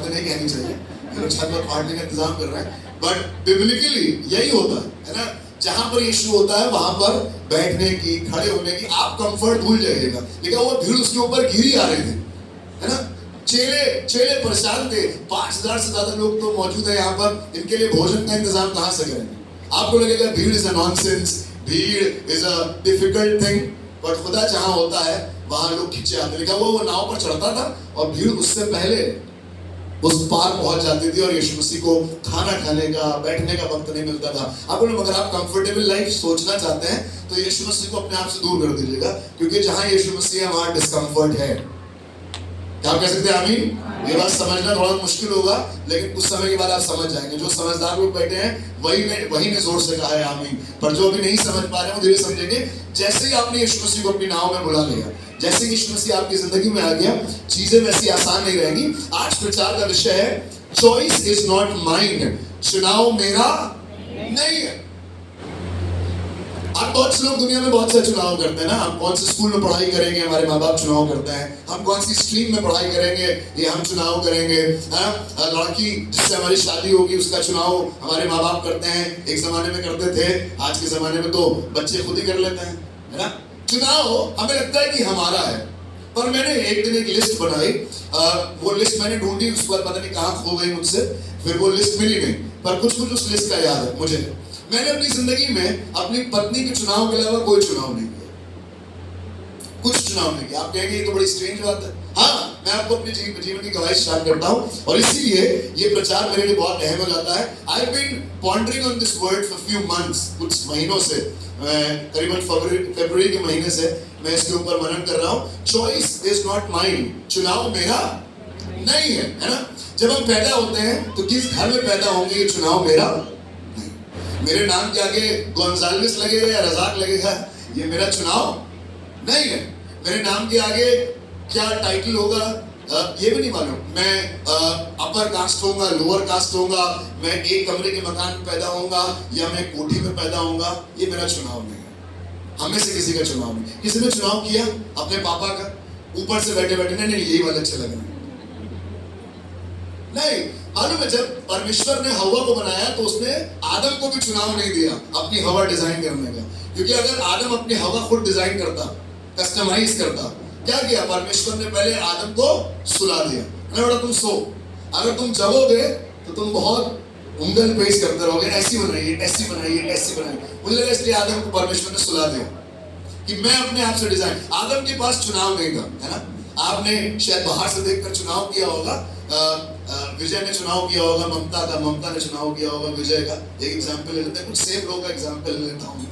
बातें नहीं कहनी चाहिए, ये लोग छत पर फाड़ने का इंतजाम कर रहे हैं, बट बिब्लिकली यही होता है ना। जहां पर यीशु होता है वहां पर बैठने की, खड़े होने की आप कंफर्ट भूल जाइएगा। लेकिन वो भीड़ उसके ऊपर घिरी आ रही थी, है ना। चेले परेशान थे, 5000 से ज्यादा लोग तो मौजूद है यहाँ पर, इनके लिए भोजन का इंतजाम कहां से करेंगे। आपको लगेगा भीड़ इज अ नॉनसेंस, भीड़ is a difficult thing, but खुदा जहां होता है वहां लोग खींचे आते। लिखा वो नाव पर चढ़ता था और भीड़ उससे पहले उस पार पहुंच जाती थी, और यीशु मसीह को खाना खाने का, बैठने का वक्त नहीं मिलता था। आप बोलो अगर आप कंफर्टेबल लाइफ सोचना चाहते हैं तो यीशु मसीह को अपने आप से दूर कर दीजिएगा, क्योंकि जहां यीशु मसीह है वहां डिस्कम्फर्ट है। क्या आप कह सकते हैं आमीन? ये बात समझना थोड़ा मुश्किल होगा, लेकिन कुछ समय के बाद आप समझ जाएंगे। जो समझदार लोग बैठे हैं वही ने जोर से कहा है आमीन, पर जो अभी नहीं समझ पा रहे हैं वो धीरे समझेंगे। जैसे ही आपने यीशु मसीह को अपनी नाव में बुला लिया, जैसे यीशु मसीह आपकी जिंदगी में आ गया, चीजें वैसी आसान नहीं रहेंगी। आज प्रचार का विषय है चॉइस इज नॉट माइन, चुनाव मेरा नहीं है। आप बहुत से लोग दुनिया में बहुत से चुनाव करते हैं ना। हम कौन से स्कूल में पढ़ाई करेंगे, हमारे माँ बाप चुनाव करते हैं। हम कौन सी स्ट्रीम में पढ़ाई करेंगे, ये हम चुनाव करेंगे। लड़की जिससे हमारी शादी होगी उसका चुनाव हमारे माँ बाप करते हैं। एक जमाने में करते थे, आज के जमाने में तो बच्चे खुद ही कर लेते हैं, है ना। चुनाव हमें लगता है कि हमारा है, पर मैंने एक दिन एक लिस्ट बनाई। वो लिस्ट मैंने ढूंढी, उस पर पता नहीं कहाँ खो गई मुझसे, फिर वो लिस्ट मिली नहीं, पर कुछ उस लिस्ट का याद है मुझे। मैंने अपनी जिंदगी में अपनी पत्नी के चुनाव के अलावा कोई चुनाव नहीं किया, कुछ चुनाव नहीं किया। आप कहेंगे ये तो बड़ी स्ट्रेंज बात है। हाँ, मैं आपको अपने जीवन की गवाही स्टार्ट करता हूँ, और इसीलिए ये प्रचार मेरे लिए बहुत अहम हो जाता है। I have been pondering on this word for few months, कुछ महीनों से, करीबन फरवरी के महीने से मैं इसके ऊपर मनन कर रहा हूँ। चॉइस इज नॉट माइन, चुनाव मेरा नहीं है ना। जब हम पैदा होते हैं तो किस घर में पैदा होंगे ये चुनाव मेरा नहीं। मेरे नाम के आगे गोंजाल्विस लगेगा या रजाक लगेगा, ये मेरा चुनाव नहीं है। मेरे नाम के आगे क्या टाइटल होगा ये भी नहीं मालूम। मैं अपर कास्ट होऊंगा, लोअर कास्ट होऊंगा, मैं एक कमरे के मकान में पैदा होऊंगा या मैं कोठी में पैदा होऊंगा, ये मेरा चुनाव नहीं है। हमें से किसी का चुनाव नहीं। किसी ने चुनाव किया अपने पापा का, ऊपर से बैठे बैठे नहीं यही वाले अच्छे लग रहे हैं। नहीं, मालूम है जब परमेश्वर ने हवा को बनाया तो उसने आदम को भी चुनाव नहीं दिया अपनी हवा डिजाइन करने का, क्योंकि अगर आदम अपनी हवा खुद डिजाइन करता, कस्टमाइज करता, क्या किया परमेश्वर ने पहले आदम को सुला दिया, ना बेटा तुम सो, अगर तुम जगोगे तो तुम बहुत उंगल पेश करते रहोगे, ऐसी बनाइए ऐसी बनाइए ऐसी बनाइए। मुझे लगा इसलिए आदम को परमेश्वर ने सुला दिया कि मैं अपने आप से डिजाइन। आदम के पास चुनाव नहीं था, है ना। आपने शायद बाहर से देखकर चुनाव किया होगा, विजय ने चुनाव किया होगा ममता ने चुनाव किया होगा विजय का। एक एग्जाम्पल ले लेते हैं, कुछ सेफ लोगों का एग्जाम्पल ले लेता हूँ,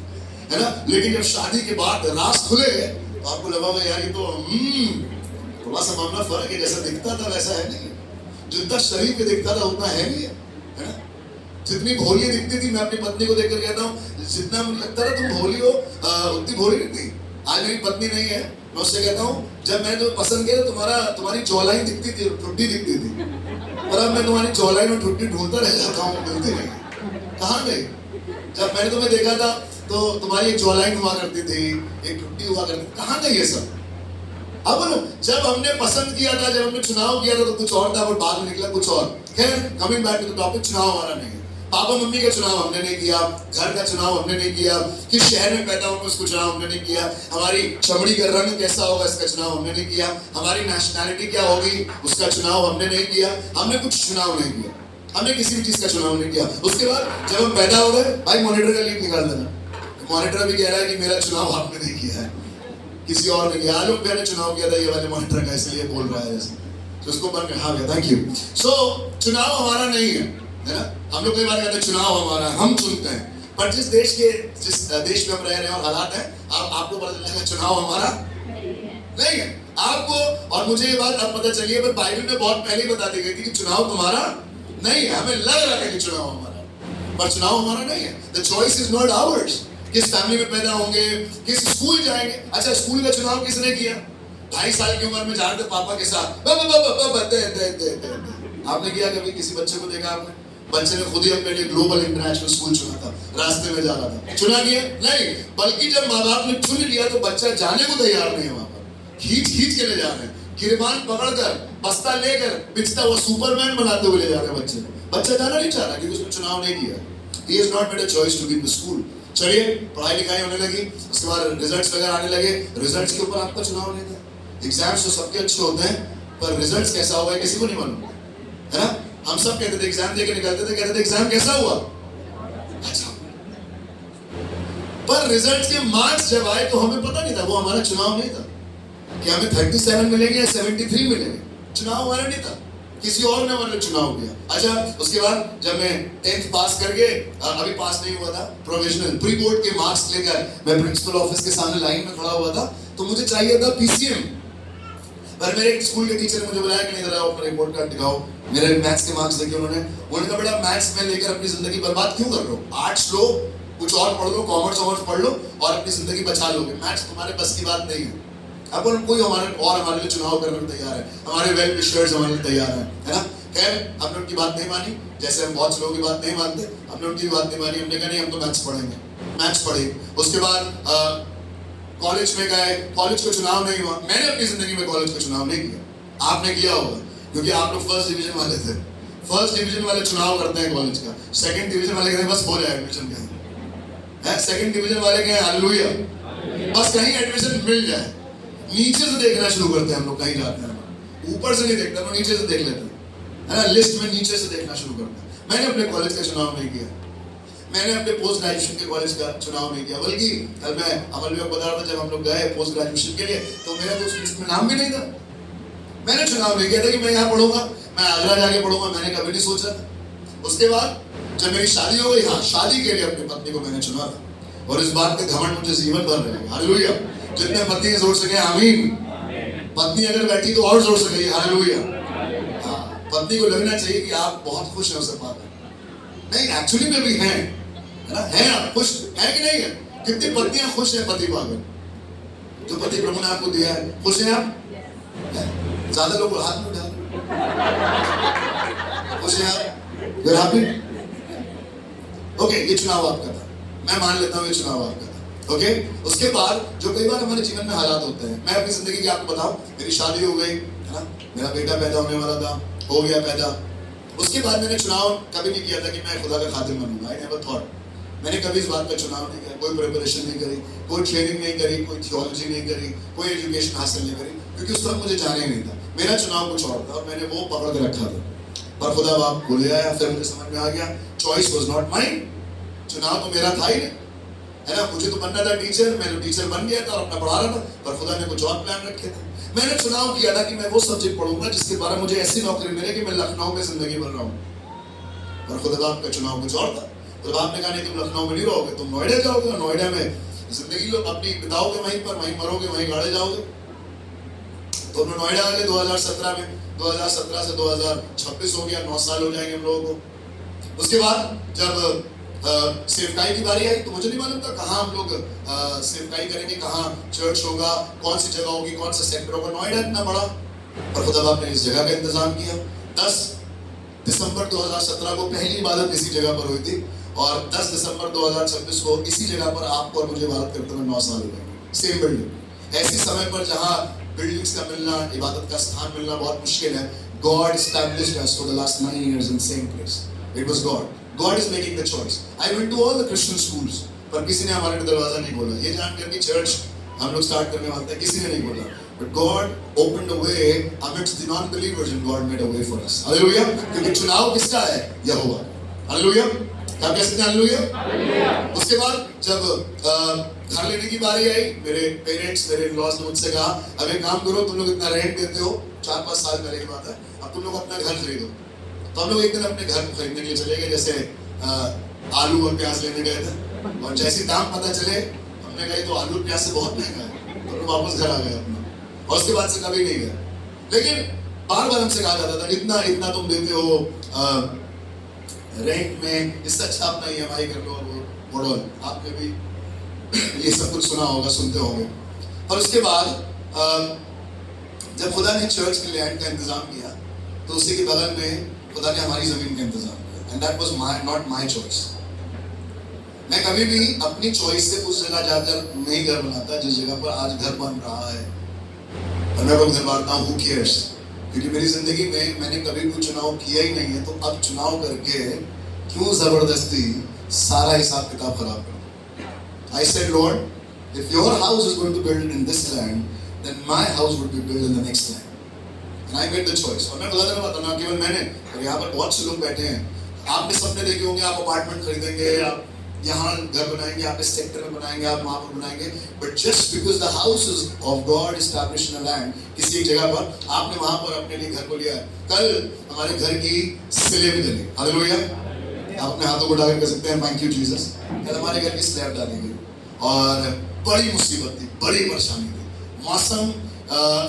है ना। लेकिन जब शादी के बाद राज खुले तो आपको लगा होगा यार ये तो थोड़ा सा मामला फर्क है, जैसा दिखता था वैसा है नहीं, जितना शरीर पे दिखता था उतना है नहीं है ना। जितनी भोली दिखती थी, मैं अपनी पत्नी को देखकर कहता हूँ जितना मुझे लगता था तुम भोली हो उतनी भोली नहीं थी। आज मेरी पत्नी नहीं है, मैं उससे कहता हूँ जब मैंने तुम्हें पसंद किया तो तुम्हारी जॉलाइन दिखती थी, ठुड्डी दिखती थी, और अब मैं तुम्हारी जॉलाइन और ठुड्डी ढूंढता रह जाता हूँ, मिलती नहीं, कहाँ गई। जब मैंने तुम्हें देखा था तो तुम्हारी एक जॉलाइन हुआ करती थी, एक ठुड्डी हुआ करती थी, कहाँ गई ये सब। अब जब हमने पसंद किया था, जब हमने चुनाव किया था तो कुछ और था, और बाद में निकला कुछ और। खैर, coming back to the topic, चुनाव हमारा नहीं है। पापा मम्मी का चुनाव हमने नहीं किया, घर का चुनाव हमने नहीं किया, किस शहर में पैदा होगा उसको चुनाव हमने नहीं किया, हमारी चमड़ी का रंग कैसा होगा इसका चुनाव हमने नहीं किया, हमारी नेशनैलिटी क्या होगी उसका चुनाव हमने नहीं किया। हमने कुछ चुनाव नहीं किया, हमने किसी भी चीज का चुनाव नहीं किया। उसके बाद जब हम पैदा हो गए, भाई मॉनिटर का लीड निकाल देना। मॉनिटर भी कह रहा है कि मेरा चुनाव आपने नहीं किया है, किसी और ने किया। आलोक भैया ने चुनाव किया था ये वाले मॉनिटर का, इसलिए बोल रहा है जैसे, तो उसको बन हाँ भैया थैंक यू। सो चुनाव हमारा नहीं है ना। हम लोग कई बार कहते हैं चुनाव हमारा है, हम चुनते हैं, पर जिस देश में हम रह रहे हैं और हालात है, आपको पता चलेगा चुनाव हमारा नहीं है। आपको और मुझे ये बात अब पता चली है, पर बाइबल में बहुत पहले ही बता दी गई थी कि चुनाव तुम्हारा नहीं है। हमें लग रहा है कि चुनाव हमारा, पर चुनाव हमारा नहीं है। The choice is not hours. किस फैमिली में पैदा होंगे, किस स्कूल जाएंगे। अच्छा, स्कूल का चुनाव किसने किया? 2.5 साल की उम्र में जा रहे थे पापा के साथ, आपने किया कभी? किसी बच्चे को देखा आपने? बच्चे ने खुद ही अपने लिए ग्लोबल इंटरनेशनल स्कूल चुना था, रास्ते में जा रहा था, चुना किया नहीं, बल्कि जब माँ बाप ने चुन लिया तो बच्चा जाने को तैयार नहीं है, वहां पर खींच के ले जा रहे हैं। गिरबान पकड़कर बस्ता लेकर बिछता हुआ सुपरमैन बनाते हुए ले जा रहे बच्चे बच्चा जाना नहीं चाह रहा क्योंकि उसने चुनाव नहीं किया. He has not made a choice to be in the school. चलिए पढ़ाई लिखाई होने लगी, उसके बाद रिजल्ट्स वगैरह आने लगे. रिजल्ट्स के ऊपर आपका चुनाव नहीं था. एग्जाम्स तो सबके अच्छे होते हैं पर रिजल्ट्स कैसा हुआ है किसी को नहीं मालूम, है ना. हम सब कहते थे एग्जाम देके निकलते थे, कहते थे एग्जाम कैसा हुआ अच्छा, पर रिजल्ट्स के मार्क्स जब आए तो हमें पता नहीं था, वो हमारा चुनाव नहीं था कि हमें 37 मिलेंगे या 73 मिलेंगे. चुनाव हमारा नहीं था, किसी और ने हमारे चुनाव किया. अच्छा, उसके बाद जब मैं 10th पास करके, अभी पास नहीं हुआ था, प्रोविजनल प्री बोर्ड के मार्क्स लेकर मैं प्रिंसिपल ऑफिस के सामने लाइन में खड़ा हुआ था, तो मुझे चाहिए था पीसीएम. पर मेरे एक स्कूल के टीचर ने मुझे बुलाया कि नहीं जरा अपना रिपोर्ट कार्ड दिखाओ. मेरे मैथ्स के मार्क्स देखे उन्होंने कहा बेटा मैथ्स में लेकर अपनी जिंदगी बर्बाद क्यों कर रहे हो, आर्ट्स लो, कुछ और पढ़ लो, कॉमर्स पढ़ लो और अपनी जिंदगी बचा लोगे. मैथ्स तुम्हारे बस की बात नहीं है. अब कोई हमारे लिए चुनाव करने को तैयार है, हमारे वेल विशर्स हमारे लिए तैयार है ना. खैर हमने उनकी बात नहीं मानी, जैसे हम बहुत लोगों की बात नहीं मानते, हमने उनकी बात नहीं मानी. हमने कहा नहीं हम तो मैथ्स पढ़ेंगे, मैथ्स पढ़े. उसके बाद कॉलेज में गए, कॉलेज का चुनाव नहीं हुआ. मैंने अपनी जिंदगी में कॉलेज का चुनाव नहीं किया, आपने किया होगा क्योंकि आप लोग फर्स्ट डिवीजन वाले थे. फर्स्ट डिवीजन वाले चुनाव करते हैं कॉलेज का, सेकंड डिवीजन वाले कहते हैं बस हो जाए एडमिशन कहीं, सेकंड डिवीजन वाले कहें हालेलुया, बस कहीं एडमिशन मिल जाए. नीचे से देखना शुरू करते हैं हम लोग, कहीं जाते हैं ऊपर से नहीं देखते, हम नीचे से देख लेते हैं, है ना. लिस्ट में नीचे से देखना शुरू करते हैं. मैंने अपने कॉलेज का चुनाव नहीं किया, मैंने अपने पोस्ट ग्रेजुएशन के कॉलेज का चुनाव नहीं किया. बल्कि कल मैं अमल में बता रहा था, जब हम लोग गए पोस्ट ग्रेजुएशन के लिए तो मेरा तो उस लिस्ट में नाम भी नहीं था. मैंने चुनाव नहीं किया था कि मैं यहाँ पढ़ूंगा, मैं आगरा जाके पढ़ूंगा, मैंने कभी नहीं सोचा था. उसके बाद जब मेरी शादी हो गई, हाँ शादी के लिए अपनी पत्नी को मैंने चुना था और इस बात के घमंड मुझे जीवन भर रहेगा. हालेलुया. जितने पत्नी जोड़ सके आमीन. पत्नी अगर बैठी तो और जोड़ सके हालेलुया. हाँ, पत्नी को लगना चाहिए कि आप बहुत खुश हैं उससे पाकर. नहीं एक्चुअली में भी हैं, है ना, है आप खुश है कि नहीं है. कितनी पत्नियां खुश हैं पति पाकर, जो पति प्रभु ने आपको दिया है. खुश हैं आप? ज्यादा लोग हाथ में उठा, खुश हैं आप? फिर आप भी ओके. ये चुनाव आपका था, मैं मान लेता हूँ ये चुनाव आपका था. ओके. उसके बाद जो कई बार हमारे जीवन में हालात होते हैं, मैं अपनी जिंदगी की आपको बताऊं, मेरी शादी हो गई, है ना, मेरा बेटा पैदा होने वाला था, हो गया पैदा. उसके बाद मैंने चुनाव कभी नहीं किया था कि मैं खुदा का खादिम बनूंगा. I never thought. मैंने कभी इस बात का चुनाव नहीं किया, कोई प्रिपरेशन नहीं करी, कोई ट्रेनिंग नहीं करी, कोई थियोलॉजी नहीं करी, कोई एजुकेशन हासिल नहीं करी, क्योंकि उस वक्त मुझे जाना ही नहीं था. मेरा चुनाव कुछ और था और मैंने वो पकड़ के रखा था. पर खुदा बाप को ले आया, फिर मुझे समझ में आ गया चॉइस वाज नॉट माइन. चुनाव तो मेरा था ही नहीं, है ना. मुझे तो बनना था टीचर, मैं तो टीचर बन गया था और अपना पढ़ा रहा था, पर खुदा ने कुछ और प्लान रखे थे. मैंने चुनाव किया था कि मैं वो सब्जेक्ट पढ़ूंगा जिसके द्वारा मुझे ऐसी नौकरी मिले कि मैं लखनऊ में जिंदगी बन रहा हूँ. पर खुदा बाप का चुनाव कुछ और था. खुदा बाप ने कहा नहीं, तुम लखनऊ में नहीं रहोगे, तुम नोएडा जाओगे, नोएडा में जिंदगी लो अपनी बिताओगे, वहीं पर वहीं मरोगे, वहीं गाड़े जाओगे. तो हम नोएडा आ गए 2017 में. 2017 से 2026 हो गया, 9 साल हो जाएंगे हम लोगों को. उसके बाद जब सेवकाई की बारी आई तो मुझे नहीं मालूम था कहाँ हम लोग सेवकाई करेंगे, कहाँ चर्च होगा, कौन सी जगह होगी, कौन सा सेक्टर होगा. नोएडा इतना बड़ा, पर खुदा बाप ने इस जगह का इंतजाम किया. 10 दिसंबर 2017 को पहली इबादत इसी जगह पर हुई थी और 10 दिसंबर 2026 को इसी जगह पर आपको और मुझे इबादत करते हुए 9 साल हो गए. सेम बिल्डिंग, ऐसी समय पर जहाँ बिल्डिंग्स का मिलना, इबादत का स्थान मिलना बहुत मुश्किल है. God established us for the last 9 years in same place. It was God. God is making the choice. I went to all the Christian schools, पर किसी ने हमारे दरवाजा नहीं खोला. ये जानकर कि चर्च हम लोग स्टार्ट करने वाले थे, किसी ने नहीं खोला. But God opened a way amidst the non-believers and God made a way for us. Hallelujah. क्योंकि चुनाव किसका है? यहोवा. Hallelujah. क्या कह सकते हैं? Hallelujah. उसके बाद जब घर लेने की बारी आई, मेरे पेरेंट्स, मेरे इन-लॉज ने मुझसे कहा अब एक काम करो, तुम लोग इतना रेंट देते हो, 4-5 साल पहले की बात है, अब तुम लोग अपना घर खरीदो. तो हम लोग एक दिन अपने घर को खरीदने के लिए चले गए. जैसे आलू और प्याज लेने गए थे और जैसे दाम पता चले हमने कहा तो आलू प्याज से बहुत महंगा है, तो हम वापस घर आ गए अपना. और उसके बाद से कभी नहीं गए. लेकिन बार बार हमसे कहा जाता था इतना इतना तुम देते हो रेंट में, इससे अच्छा अपना EMI कर लो. वो आपने भी ये सब कुछ सुना होगा, सुनते होंगे. और उसके बाद जब खुदा ने चर्च के लैंड का इंतजाम किया तो उसी के बगल में खुदा ने हमारी जमीन का इंतजाम किया. And that was not my choice. मैं कभी भी अपनी चॉइस से उस जगह जाकर नहीं घर बनाता जिस जगह पर आज घर बन रहा है. और मैं बहुत मारता हूँ, who cares? क्योंकि मेरी जिंदगी में मैंने कभी कोई चुनाव किया ही नहीं है, तो अब चुनाव करके क्यों जबरदस्ती सारा हिसाब किताब खराब करूं? I said, Lord, if your house is going to build in this land, then my house would be built in the next land. And I made the choice. और मैं बता रहा हूँ, केवल मैंने, और यहाँ पर बहुत से लोग बैठे हैं, आपने सपने देखे होंगे, आप अपार्टमेंट खरीदेंगे, आप यहाँ घर बनाएंगे, आप इस सेक्टर में बनाएंगे, आप वहाँ पर बनाएंगे, but just because the house is of God established in a land, किसी एक जगह पर आपने वहाँ पर अपने लिए घर को लिया है, कल हमारे घर की स्लैब डली, हालेलुया, आप अपने हाथों को उठाकर कह सकते हैं थैंक यू जीसस, कल हमारे घर की स्लैब डाली गई और बड़ी मुसीबत थी, बड़ी परेशानी थी, मौसम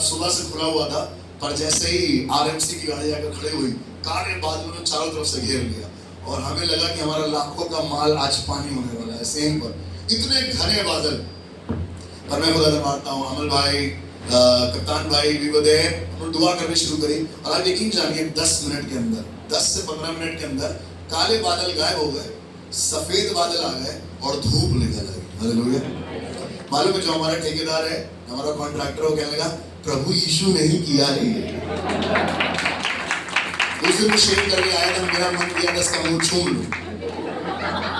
सुबह से खुला हुआ था, पर जैसे ही आरएमसी की गाड़ी आकर खड़ी हुई, काले बादलों ने चारों तरफ से घेर लिया और हमें लगा कि हमारा लाखों का माल आज पानी होने वाला है, सेम पर इतने घने बादल। पर मैं खुदा मारता हूँ, अमल भाई, कप्तान भाई भी वे हम दुआ करने शुरू करी और आप यकीन जानिए 10 मिनट के अंदर, 10 से 15 मिनट के अंदर काले बादल गायब हो गए, सफेद बादल आ गए और धूप निकल आई। हालेलुया। मालूम है जो हमारा ठेकेदार है, हमारा कॉन्ट्रैक्टर, वो कहने लगा प्रभु यीशु ने ही किया है। उस दिन शेव करके आया था, मेरा मन किया था इसका मुंह छूम लूं,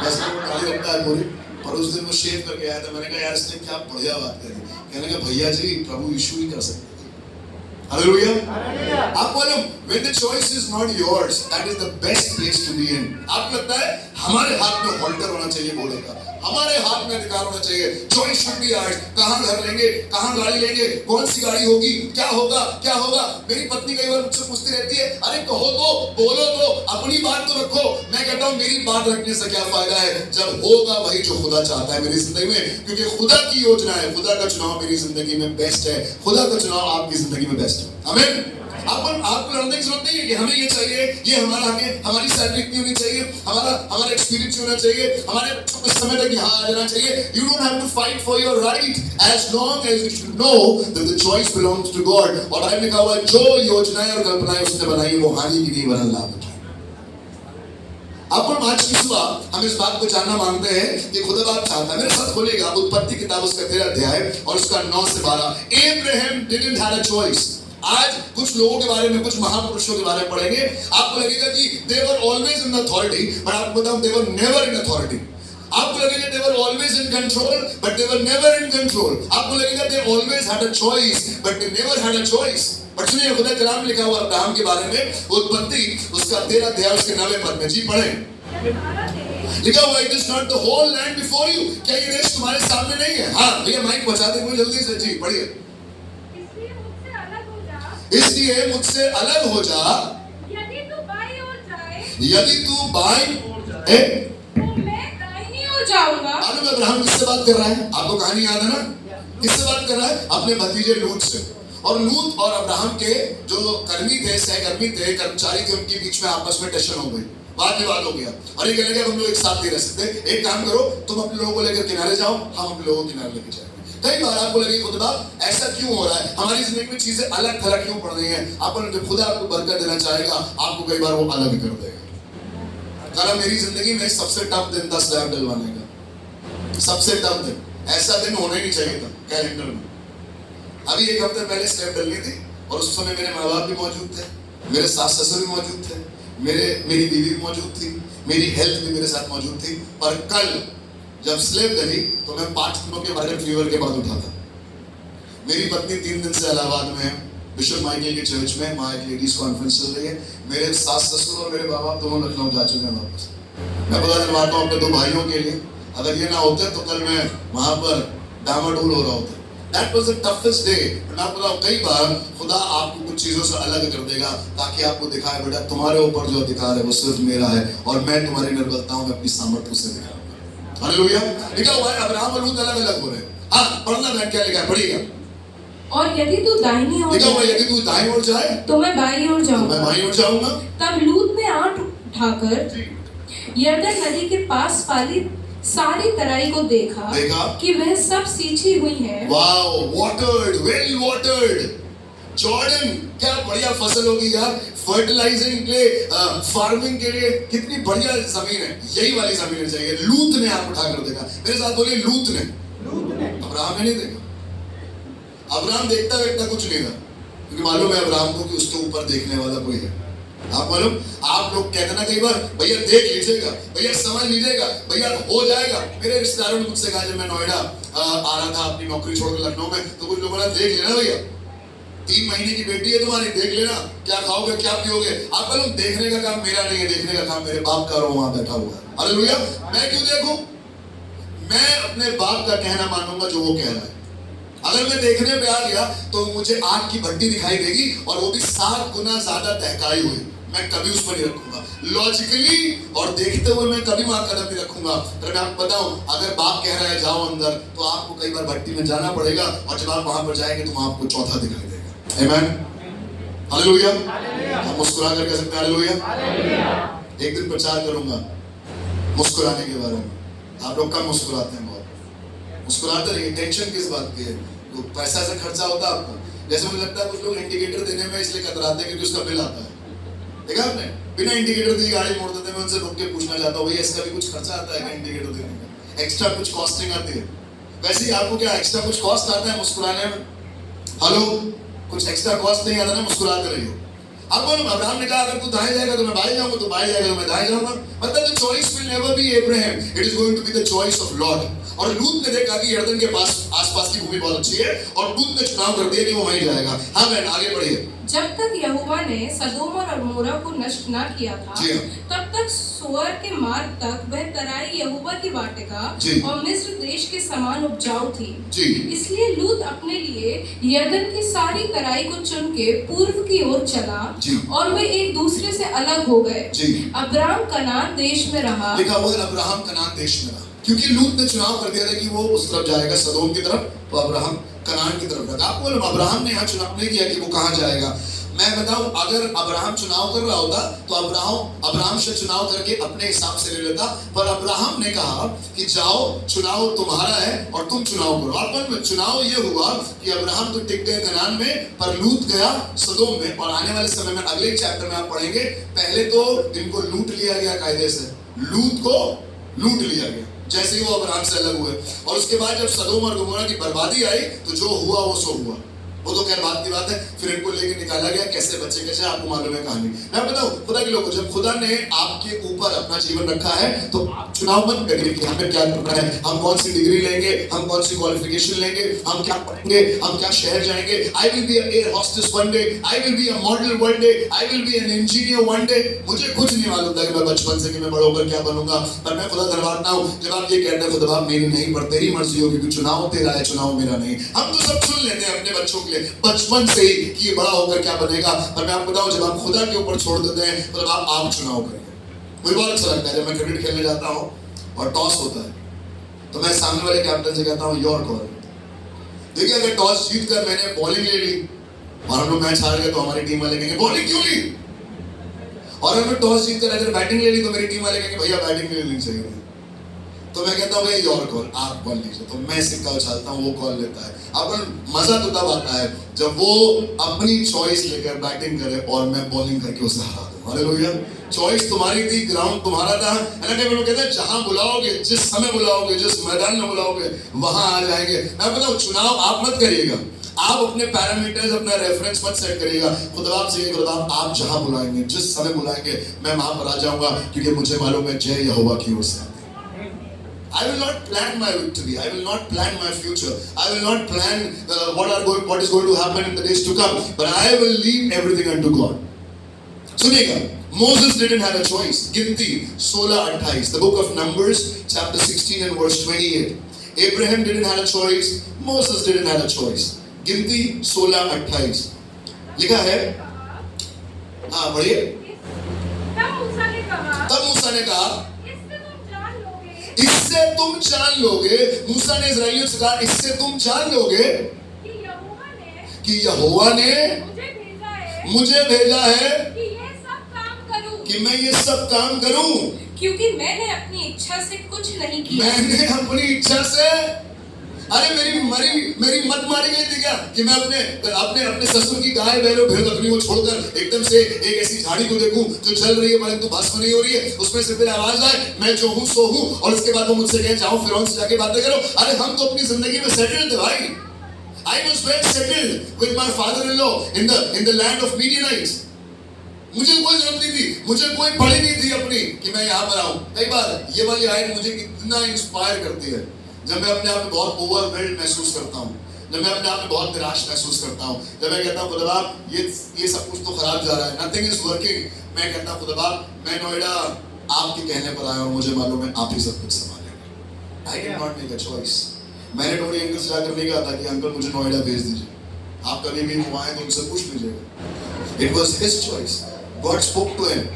वैसे वो काली लगता है पूरी, पर उस दिन वो शेव करके आया था, मैंने कहा यार इसने क्या बढ़िया बात करी, कहने लगा भैया जी प्रभु यीशु ही कर सकते हैं। हालेलुया। आप मालूम, when the choice is not yours, that is the best place to be in। आपको लगता है हमारे हाथ में होल्डर होना चाहिए घोड़े का, हमारे हाथ में अधिकार होना चाहिए, choice should be ours। कहाँ घर लेंगे, कहाँ गाड़ी लेंगे, कौन सी गाड़ी होगी, क्या होगा, क्या होगा। मेरी पत्नी कई बार मुझसे पूछती रहती है, अरे कहो तो, बोलो तो, अपनी बात तो रखो। मैं कहता हूँ मेरी बात रखने से क्या फायदा है, जब होगा वही जो खुदा चाहता है मेरी जिंदगी में, क्योंकि खुदा की योजना है, खुदा का चुनाव मेरी जिंदगी में बेस्ट है, खुदा का चुनाव आपकी जिंदगी में बेस्ट है। आमीन। आपको लड़ने की जरूरत नहीं है कि हमें ये चाहिए, ये हमारा हमें, हमारी सैलरी इतनी होनी चाहिए, हमारा एक्सपीरियंस होना चाहिए, हमारे कुछ समय तक यहाँ आ जाना चाहिए। You don't have to fight for your right as long as you should know that the choice belongs to God। और बाइबल लिखा हुआ है जो योजनाएं और कल्पनाएं उसने बनाई वो हानि की नहीं वरन लाभ की। आप आज की सुबह हम इस बात को जानना मांगते हैं कि खुदा बाप चाहता है, मेरे साथ खोलिएगा उत्पत्ति किताब उसका 13 अध्याय और उसका 9 से 12। Abraham didn't have a choice। आज कुछ लोगों के बारे में, कुछ महापुरुषों के बारे में पढ़ेंगे, आपको लगेगा कि they were always in authority, but आपको बताऊं they were never in authority। आपको लगेगा they were always in control, but they were never in control। आपको लगेगा they always had a choice, but they never had a choice। पर सुनिए खुदा कलाम में लिखा हुआ अब्राहम के बारे में, उत्पत्ति उसका 13 अध्याय उसके 9वें पद में, जी पढ़ें। लिखा हुआ it is not the whole land before you। क्या ये देश तुम्हारे सामने नहीं है? हाँ भैया माइक बचा दे मुझे जल्दी से, जी पढ़िए। इसलिए मुझसे अलग हो जा, यदि तू बाईं ओर जाए, यदि तू बाईं तो मैं दाहिनी ओर जाऊंगा। मालूम अब्राहम किससे बात कर रहा है? आपको कहानी याद है ना? किससे बात कर रहा है? अपने भतीजे लूत से। और लूत और अब्राहम के जो कर्मी थे, सहकर्मी थे, कर्मचारी थे, उनके बीच में आपस में टेंशन हो गई, बात विवाद हो गया और ये कहने लगे हम लोग एक साथ नहीं रह सकते, एक काम करो तुम अपने लोगों को लेकर किनारे जाओ, हम अपने लोगों को किनारे लेकर जाएंगे। कई बार आपको लगे खुदा ऐसा क्यों हो रहा है, हमारी जिंदगी में चीजें अलग थलग क्यों पड़ रही हैं। अपन जब खुदा आपको बरकत देना चाहेगा, आपको कई बार वो अलग कर देगा। कारण मेरी जिंदगी में सबसे टफ दिन था स्लैब डलवाने का, सबसे टफ दिन, ऐसा दिन होना ही नहीं चाहिए था कैलेंडर में। अभी एक हफ्ते पहले स्लैब डलनी थी और उस समय मेरे माँ बाप भी मौजूद थे, मेरे सास ससुर भी मौजूद थे, मेरी बीवी भी मौजूद थी, मेरी हेल्थ भी मेरे साथ मौजूद थी। पर कल जब स्लेब डली तो मैं 5 दिनों के वायरल फीवर के बाद उठा था। मेरी पत्नी 3 दिन से इलाहाबाद में है, बिशप माइकल के चर्च में, वहाँ एक लेडीज कॉन्फ्रेंस चल रही है। मेरे सास ससुर और मेरे बाबा दोनों लखनऊ जा चुके हैं वापस। मैं बता दिलवाता हूँ अपने 2 भाइयों के लिए, अगर ये ना होते तो कल मैं वहाँ पर डामाडोल हो रहा होता। That was the toughest day। मैं आपको बताऊं कई बार खुदा आपको कुछ चीजों से अलग कर देगा ताकि आपको दिखाए बेटा तुम्हारे ऊपर जो अधिकार है वो सिर्फ मेरा है और मैं तुम्हारी निर्बलताओं में अपनी सामर्थ्य से दिखाऊंगा। हालेलुया। लिखा हुआ है अब्राहम और लूत अलग अलग हो रहे हैं। हाँ पढ़ना मैं क्या लिखा है पढ़िएगा। और यदि तू दाहिनी ओर, लिखा हुआ यदि तू दाईं ओर जाए तो मैं बाईं ओर जाऊंगा। मैं बाईं ओर जाऊंगा। तब लूत ने आंख उठाकर यरदन नदी के पास वाली सारी तराई को देखा कि वह सब सींची हुई है। Wow, watered, well watered. Jordan क्या बढ़िया फसल होगी यार, फर्टिलाइजिंग के लिए, फार्मिंग के लिए कितनी बढ़िया जमीन है, यही वाली जमीन चाहिए। लूत ने आप उठाकर देखा, मेरे साथ बोलिए लूत ने, अब्राहम ने नहीं देखा। अब्राहम देखता देखता कुछ नहीं था, क्योंकि मालूम है अब्राहम को कि उसके ऊपर देखने वाला कोई है। आप मालूम, आप लोग कहते ना कई बार, भैया देख लीजिएगा, भैया समझ लीजिएगा, भैया हो जाएगा। मेरे रिश्तेदारों ने मुझसे कहा जब मैं नोएडा आ रहा था अपनी नौकरी छोड़कर लखनऊ में, तो कुछ लोगों ने देख लेना भैया, 3 महीने की बेटी है तुम्हारी, देख लेना क्या खाओगे क्या पियोगे। आप मालूम, देखने का काम मेरा नहीं है, देखने का काम मेरे बाप का, वहां बैठा हुआ है। हालेलुया। मैं क्यों देखूं? मैं अपने बाप का कहना मानूंगा जो वो कह रहा है। अगर मैं देखने पे आ गया तो मुझे आग की भट्टी दिखाई देगी, और वो भी 7 गुना ज्यादा तहकाई हुई, मैं कभी उस पर नहीं रखूंगा। लॉजिकली और देखते हुए मैं कभी वहां कदम नहीं रखूंगा। पर मैं आपको बताऊं, अगर बाप कह रहा है जाओ अंदर, तो आपको कई बार भट्टी में जाना पड़ेगा, और जब आप वहां पर जाएंगे तो वहां आपको चौथा दिखाई देगा। आमीन, हालेलुया। हम मुस्कुरा कर कह सकते हैं हालेलुया। एक दिन प्रचार करूंगा मुस्कुराने के बारे में। आप लोग कम मुस्कुराते हैं, बहुत मुस्कुराते रहिए। टेंशन किस बात की है? पैसा से खर्चा होता है आपका। जैसे मुझे लगता है कुछ लोग इंडिकेटर देने में इसलिए कतराते हैं क्योंकि उसका बिल आता है। देखा आपने, बिना इंडिकेटर दिए गाड़ी मोड़ देते हैं। मैं उनसे रुक के पूछना चाहता हूँ, भैया इसका भी कुछ खर्चा आता है क्या इंडिकेटर देने का? एक्स्ट्रा कुछ कॉस्टिंग आती है? वैसे ही आपको क्या एक्स्ट्रा कुछ कॉस्ट आता है मुस्कुराने में? हेलो, कुछ एक्स्ट्रा कॉस्ट नहीं आता ना, मुस्कुराते रहिए। अब बोलो, अब्राहम ने कहा अगर तू दाएं जाएगा तो मैं बाएं जाऊंगा, तो बाएं जाएगा तो मैं दाएं जाऊंगा। मतलब the choice will never be Abraham, it is going to be the choice of Lord. और लूत ने देखा कि यरदन के पास आसपास की भूमि बहुत अच्छी है, और लूत ने चुनाव कर दिया कि वो वहीं जाएगा। हाँ बहन, आगे बढ़िए। जब तक यहोवा ने सदोम और अमोरा को नष्ट न किया था, तब तक सोअर के मार्ग तक वह तराई यहोवा की वाटिका और मिस्र देश के समान उपजाऊ थी। इसलिए लूत अपने लिए यरदन की सारी तराई को चुन के पूर्व की ओर चला, और वे एक दूसरे से अलग हो गए। अब्राहम कनान देश में रहा। लिखा हुआ है अब्राहम कनान देश में रहा, क्योंकि लूत ने चुनाव कर दिया था कि वो उस तरफ जाएगा, सदोम की तरफ, तो अब्राहम कनान की तरफ रखा। आपको अब्राहम ने यहाँ चुनाव नहीं किया कि वो कहाँ जाएगा। मैं बताऊं, अगर अब्राहम चुनाव कर रहा होता तो अब्राहम से चुनाव करके अपने हिसाब से ले लेता, पर अब्राहम ने कहा कि जाओ, चुनाव तुम्हारा है और तुम चुनाव करो। और चुनाव ये हुआ कि अब्राहम तो टिक गए कनान में, पर लूत गया सदोम में। और आने वाले समय में अगले चैप्टर में आप पढ़ेंगे, पहले तो इनको लूट लिया गया, कायदे से लूत को लूट लिया गया जैसे ही वो अब्राहम से अलग हुए। और उसके बाद जब सदोम और गमोरा की बर्बादी आई तो जो हुआ वो सो हुआ। वो तो खैर बात की बात है। फिर इनको लेके निकाला गया, कैसे बच्चे कैसे, आपको मालूम है कहानी। मैं बताऊं, खुदा के लोगों, जब खुदा ने आपके ऊपर अपना जीवन रखा है तो आप चुनाव मत करिए कि हमें क्या करना है, हम कौन सी डिग्री लेंगे, हम कौन सी क्वालिफिकेशन लेंगे, हम क्या पढ़ेंगे, हम क्या शहर जाएंगे। I will be air hostess one day, I will be a model one day, I will be an engineer one day. मुझे कुछ नहीं मालूम था कि मैं बचपन से कि मैं बड़ा होकर क्या बनूंगा, पर मैं खुदा धन्यवाद हूं जब आप ये कहते हैं खुदा मेरी नहीं पर तेरी मर्जी होगी, क्योंकि चुनाव तेरा है, चुनाव मेरा नहीं। हम तो सब सुन लेते हैं अपने बच्चों के लिए बचपन से ही कि ये बड़ा होकर क्या बनेगा, पर मैं आपको बताऊं, जब आप खुदा के ऊपर छोड़ देते हैं मतलब आप चुनाव करेंगे। मुझे बहुत अच्छा लगता है जब मैं क्रिकेट खेलने जाता हूं और टॉस होता है तो मैं सामने वाले कैप्टन से कहता हूं योर कॉल। देखिए, अगर टॉस जीतकर मैंने बॉलिंग ले ली और हम लोग मैच हार गए तो हमारी टीम वाले कहेंगे बॉलिंग क्यों ली, और अगर टॉस जीतकर अगर बैटिंग ले ली तो मेरी टीम वाले कहेंगे भैया बैटिंग नहीं लेनी चाहिए। तो मैं कहता हूँ भैया योर कॉल, आप बॉल लीजिए। तो मैं सिक्का उछालता हूँ, वो कॉल लेता है। अब मजा तो तब आता है जब वो अपनी चॉइस लेकर बैटिंग करे और मैं बॉलिंग करके उसे हरा दूं। हालेलुया। चॉइस तुम्हारी थी, ग्राउंड तुम्हारा था। लोग कहते हैं जहां बुलाओगे, जिस समय बुलाओगे, जिस मैदान में बुलाओगे वहां आ जाएंगे। मैं बताऊं, चुनाव आप मत करिएगा, आप अपने पैरामीटर्स, अपना रेफरेंस मत सेट करिएगा। खुदा से खुदा आप जहां बुलाएंगे, जिस समय बुलाएंगे, मैं वहां पर आ जाऊंगा, क्योंकि मुझे मालूम है जय यहोवा की ओर से। I will not plan my victory. I will not plan my future. I will not plan what is going to happen in the days to come. But I will leave everything unto God. सुनिएगा, Moses didn't have a choice. गिनती 16:28. The book of Numbers, chapter 16 and verse 28. Abraham didn't have a choice. Moses didn't have a choice. गिनती 16:28 लिखा है। हाँ बढ़िए। तब मूसा ने कहा इससे तुम जान लोगे, मूसा ने इस्राएलियों से कहा इससे तुम जान लोगे कि यहोवा ने मुझे भेजा है कि मैं ये सब काम करूं, क्योंकि मैंने अपनी इच्छा से कुछ नहीं किया। मैंने अपनी इच्छा से, अरे मेरी मत मारी गई थी क्या कि मैं अपने ससुर की गाय बैलों भेड़ बकरी को छोड़कर एकदम से एक ऐसी झाड़ी को देखूं जो जल रही है परंतु भस्म नहीं हो रही है, उसमें से फिर आवाज आए मैं जो हूं सो हूं, और उसके बाद वो मुझसे कहे जाओ फिरौन से जाके बातें करो। अरे हम तो अपनी जिंदगी में सेटल थे भाई, I was well settled with my father-in-law in the land of Midianites. मुझे कोई जरूरत नहीं थी, मुझे कोई पड़ी नहीं थी अपनी कि मैं यहाँ पर आऊँ। कई बार ये वाली आयत मुझे कितना इंस्पायर करती है जब मैं अपने आप में बहुत ओवरवेल्ड महसूस करता हूँ, जब मैं अपने आप में बहुत निराश महसूस करता हूँ, जब मैं कहता हूँ खुदा बाप ये सब कुछ तो खराब जा रहा है, nothing is working, मैं कहता हूँ खुदा बाप मैं नोएडा आपके कहने पर आया और मुझे मालूम है आप ही सब कुछ संभालेंगे। I did not make a choice. मैंने टोनी अंकल से जाकर नहीं कहा था कि अंकल मुझे नोएडा भेज दीजिए, आप कभी भी वहाँ आए तो उनसे पूछ लीजिएगा। It was his choice. God spoke to him.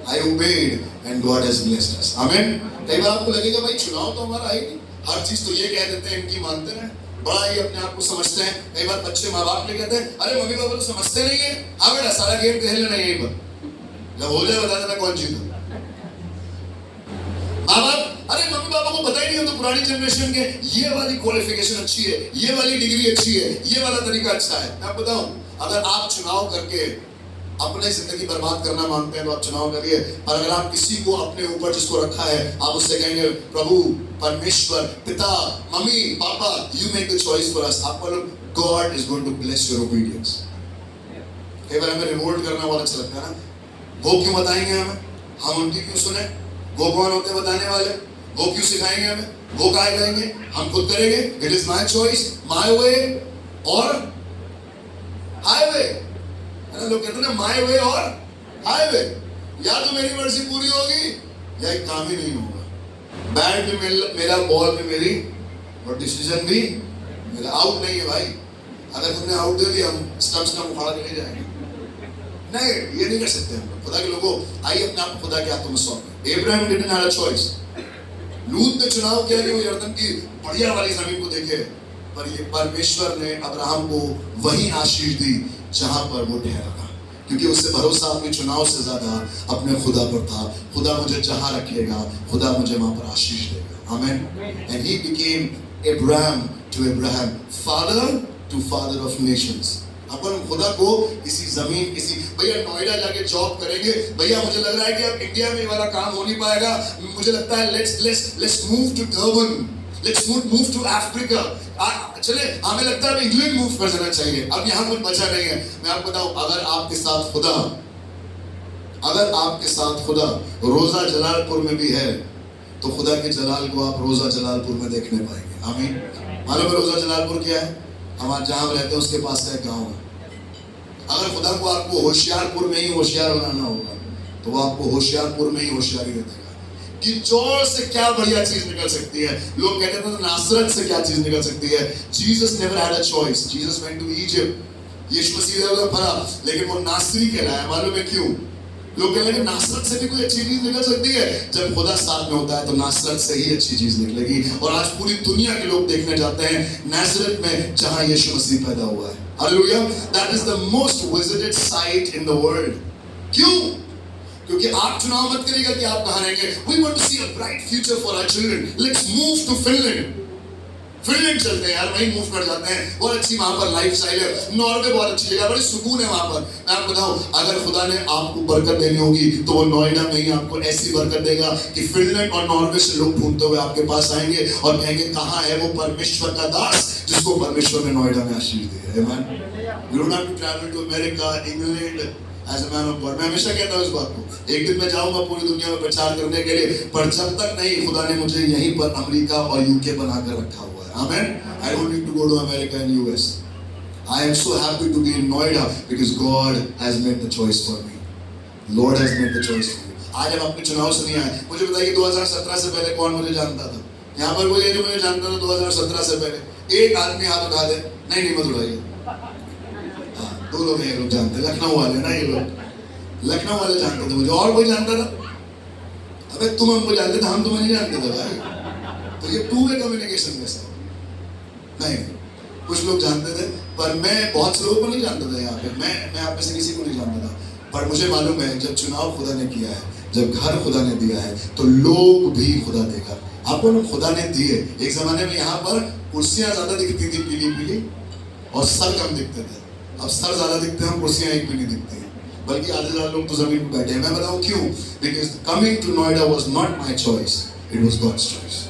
I obeyed and God has blessed us. Amen. कई बार आपको लगेगा भाई चुनाव तो हमारा है नहीं, हर चीज तो ये कह देते हैं इनकी मानते हैं, बड़ा ही अपने आप को समझते हैं। कई बार बच्चे माँ बाप ने कहते हैं अरे मम्मी पापा तो समझते नहीं है, हाँ बेटा सारा गेम खेल लेना यहीं पर, जब हो जाए बता देना कौन जीता। माँ बाप अरे मम्मी पापा को पता ही नहीं हो तो पुरानी जनरेशन के ये वाली क्वालिफिकेशन अच्छी है, ये वाली डिग्री अच्छी है, ये वाला तरीका अच्छा है। मैं बताऊं अगर आप चुनाव करके अपने जिंदगी बर्बाद करना मांगते हैं तो आप चुनाव करिए, पर अगर आप किसी को अपने ऊपर जिसको रखा है आप उससे कहेंगे प्रभु परमेश्वर पिता mummy papa you make the choice for us, आप बोलो God is going to bless your obedience. कई बार हमें रिवोल्ट करना बहुत अच्छा लगता है ना, वो क्यों बताएंगे हमें, हम उनकी क्यों सुने, वो कौन होते हैं बताने वाले, वो क्यों सिखाएंगे हमें, वो काहे कहेंगे, हम खुद करेंगे। It is my choice my way और हाईवे, लोग कहते हैं माय वे और हाईवे, या तो मेरी मर्जी पूरी होगी या एक काम ही नहीं होगा, बैट भी मेरा बॉल भी मेरी और डिसीजन भी मेरा, आउट नहीं है भाई, अगर तुमने आउट दे दिया हम स्टंप्स का उखाड़ के ले जाएंगे, नहीं ये नहीं कर सकते हम खुदा के लोगों। आइए अपने आप को खुदा के हाथों में सौंपें। Abraham didn't have a choice, लूत ने चुनाव किया कि वो यरदन की बढ़िया वाली जमीन को देखे, पर ये परमेश्वर ने अब्राहम को वही आशीष दी जहां पर वो ठहरा था, क्योंकि उससे भरोसा अपने चुनाव से ज्यादा अपने खुदा पर था। खुदा मुझे जहां रखेगा खुदा मुझे वहां पर आशीष देगा। आमीन। And he became Abraham to Abraham father to father of nations. अपन खुदा को इसी जमीन इसी भैया नोएडा जाके जॉब करेंगे, भैया मुझे लग रहा है कि अब इंडिया में वाला काम हो नहीं पाएगा, मुझे लगता है let's move to Durban, let's move to Africa, चले हमें लगता है इंग्लैंड मूव कर जाना चाहिए, अब यहाँ कुछ बचा नहीं है। मैं आपको बताऊं अगर आपके साथ खुदा रोजा जलालपुर में भी है तो खुदा के जलाल को आप रोजा जलालपुर में देखने पाएंगे। आमीन। मालूम है रोजा जलालपुर क्या है? हमारे जहां रहते हैं उसके पास का एक गाँव है। अगर खुदा को आपको होशियारपुर में ही होशियार बनाना होगा तो वो आपको होशियारपुर में ही होशियारी दे देगा कि चोर से क्या बढ़िया चीज निकल सकती है। लोग कहते थे नासरत से क्या चीज निकल सकती है। Jesus never had a choice, Jesus went to Egypt, यीशु मसीह का फरा, लेकिन वो नासरी कहलाया। मालूम है क्यों? लोग कहते हैं नासरत से भी कोई अच्छी चीज निकल सकती है। जब खुदा साथ में होता है तो नासरत से ही अच्छी चीज निकलेगी। और आज पूरी दुनिया के लोग देखने जाते हैं नासरत में जहां यीशु मसीह पैदा हुआ है। Hallelujah. That is the most visited site in the world. क्यों? क्योंकि आप चुनाव मत करिएगा कि आप कहां रहेंगे। We want to see a bright future for our children. Let's move to Finland. Finland चलते हैं यार, वहीं मूव कर जाते हैं, बहुत अच्छी वहां पर लाइफस्टाइल है। नॉर्वे बहुत अच्छी जगह, बड़ी सुकून है वहां पर। मैं आपको बताऊं अगर खुदा ने आपको बरकत देनी होगी तो वो नोएडा में ही आपको ऐसी बरकत देगा कि फिनलैंड और नॉर्वे से लोग ढूंढते हुए आपके पास आएंगे और कहेंगे कहां है वो परमेश्वर का दास जिसको परमेश्वर ने नोएडा में आशीष दी है। आमीन। You don't have to travel to America, England as a man of God. मैं हमेशा कहता हूँ इस बात को, एक दिन मैं जाऊंगा पूरी दुनिया में प्रचार करने के लिए, पर जब तक नहीं खुदा ने मुझे यहीं पर अमेरिका और यूके बनाकर रखा हुआ है। Amen. I don't need to go to America and US. I am so happy to be in Noida because God has made the choice for me. Lord has made the choice for me. आज हम अपने चुनाव से नहीं आए। मुझे बताइए 2017 से पहले कौन मुझे जानता था? यहाँ पर कोई है जो मुझे जानता था 2017 से पहले? एक आदमी हाथ उठा दे। नहीं मत उठाइए। हाँ, 2 लोग हैं ये लोग जानते, लखनऊ वाले ना, ये लोग लखनऊ वाले जानते थे मुझे। और कोई जानता था? अबे तुम हमको जानते थे, हम तुम्हें नहीं जानते थे भाई। तो ये टू वे कम्युनिकेशन कैसा? नहीं, कुछ लोग जानते थे पर मैं बहुत से लोगों को नहीं जानता था। यहाँ पे मैं आप में से किसी को नहीं जानता था, पर मुझे मालूम है जब चुनाव खुदा ने किया है, जब घर खुदा ने दिया है तो लोग भी खुदा देगा। आपको लोग खुदा ने दिए। एक जमाने में यहाँ पर कुर्सियां ज्यादा दिखती थी पीली पीली और सर कम दिखते थे। अब सर ज्यादा दिखते हैं, कुर्सियां एक भी नहीं दिखती हैं, बल्कि आधे ज्यादा लोग तो जमीन पर बैठे हैं। मैं बताऊँ क्यों? Because coming to Noida was not my choice, it was God's choice.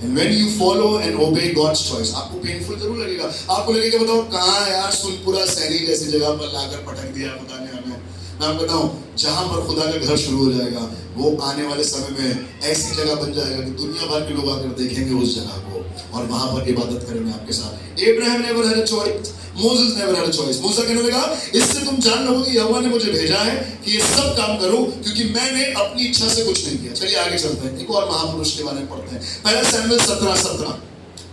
And when you follow and obey God's choice, आपको पेनफुल जरूर लगेगा, आपको लगेगा बताओ कहाँ यार सुनपुरा सैनी जैसी जगह पर लाकर पटक दिया खुदा ने हमें। मैं आपको बताऊं जहां पर खुदा का घर शुरू हो जाएगा वो आने वाले समय में ऐसी जगह बन जाएगा कि दुनिया भर के लोग आकर देखेंगे उस जगह को और वहां पर इबादत करेंगे आपके साथ। Abraham never had a choice, Moses never had a choice। मूसा कहने लगा इससे तुम जान लो कि यहोवा ने मुझे भेजा है कि ये सब काम करूं क्योंकि मैंने अपनी इच्छा से कुछ नहीं किया। चलिए आगे चलते हैं, एक और महापुरुष के बारे में पढ़ते हैं। पहला Samuel 17:17,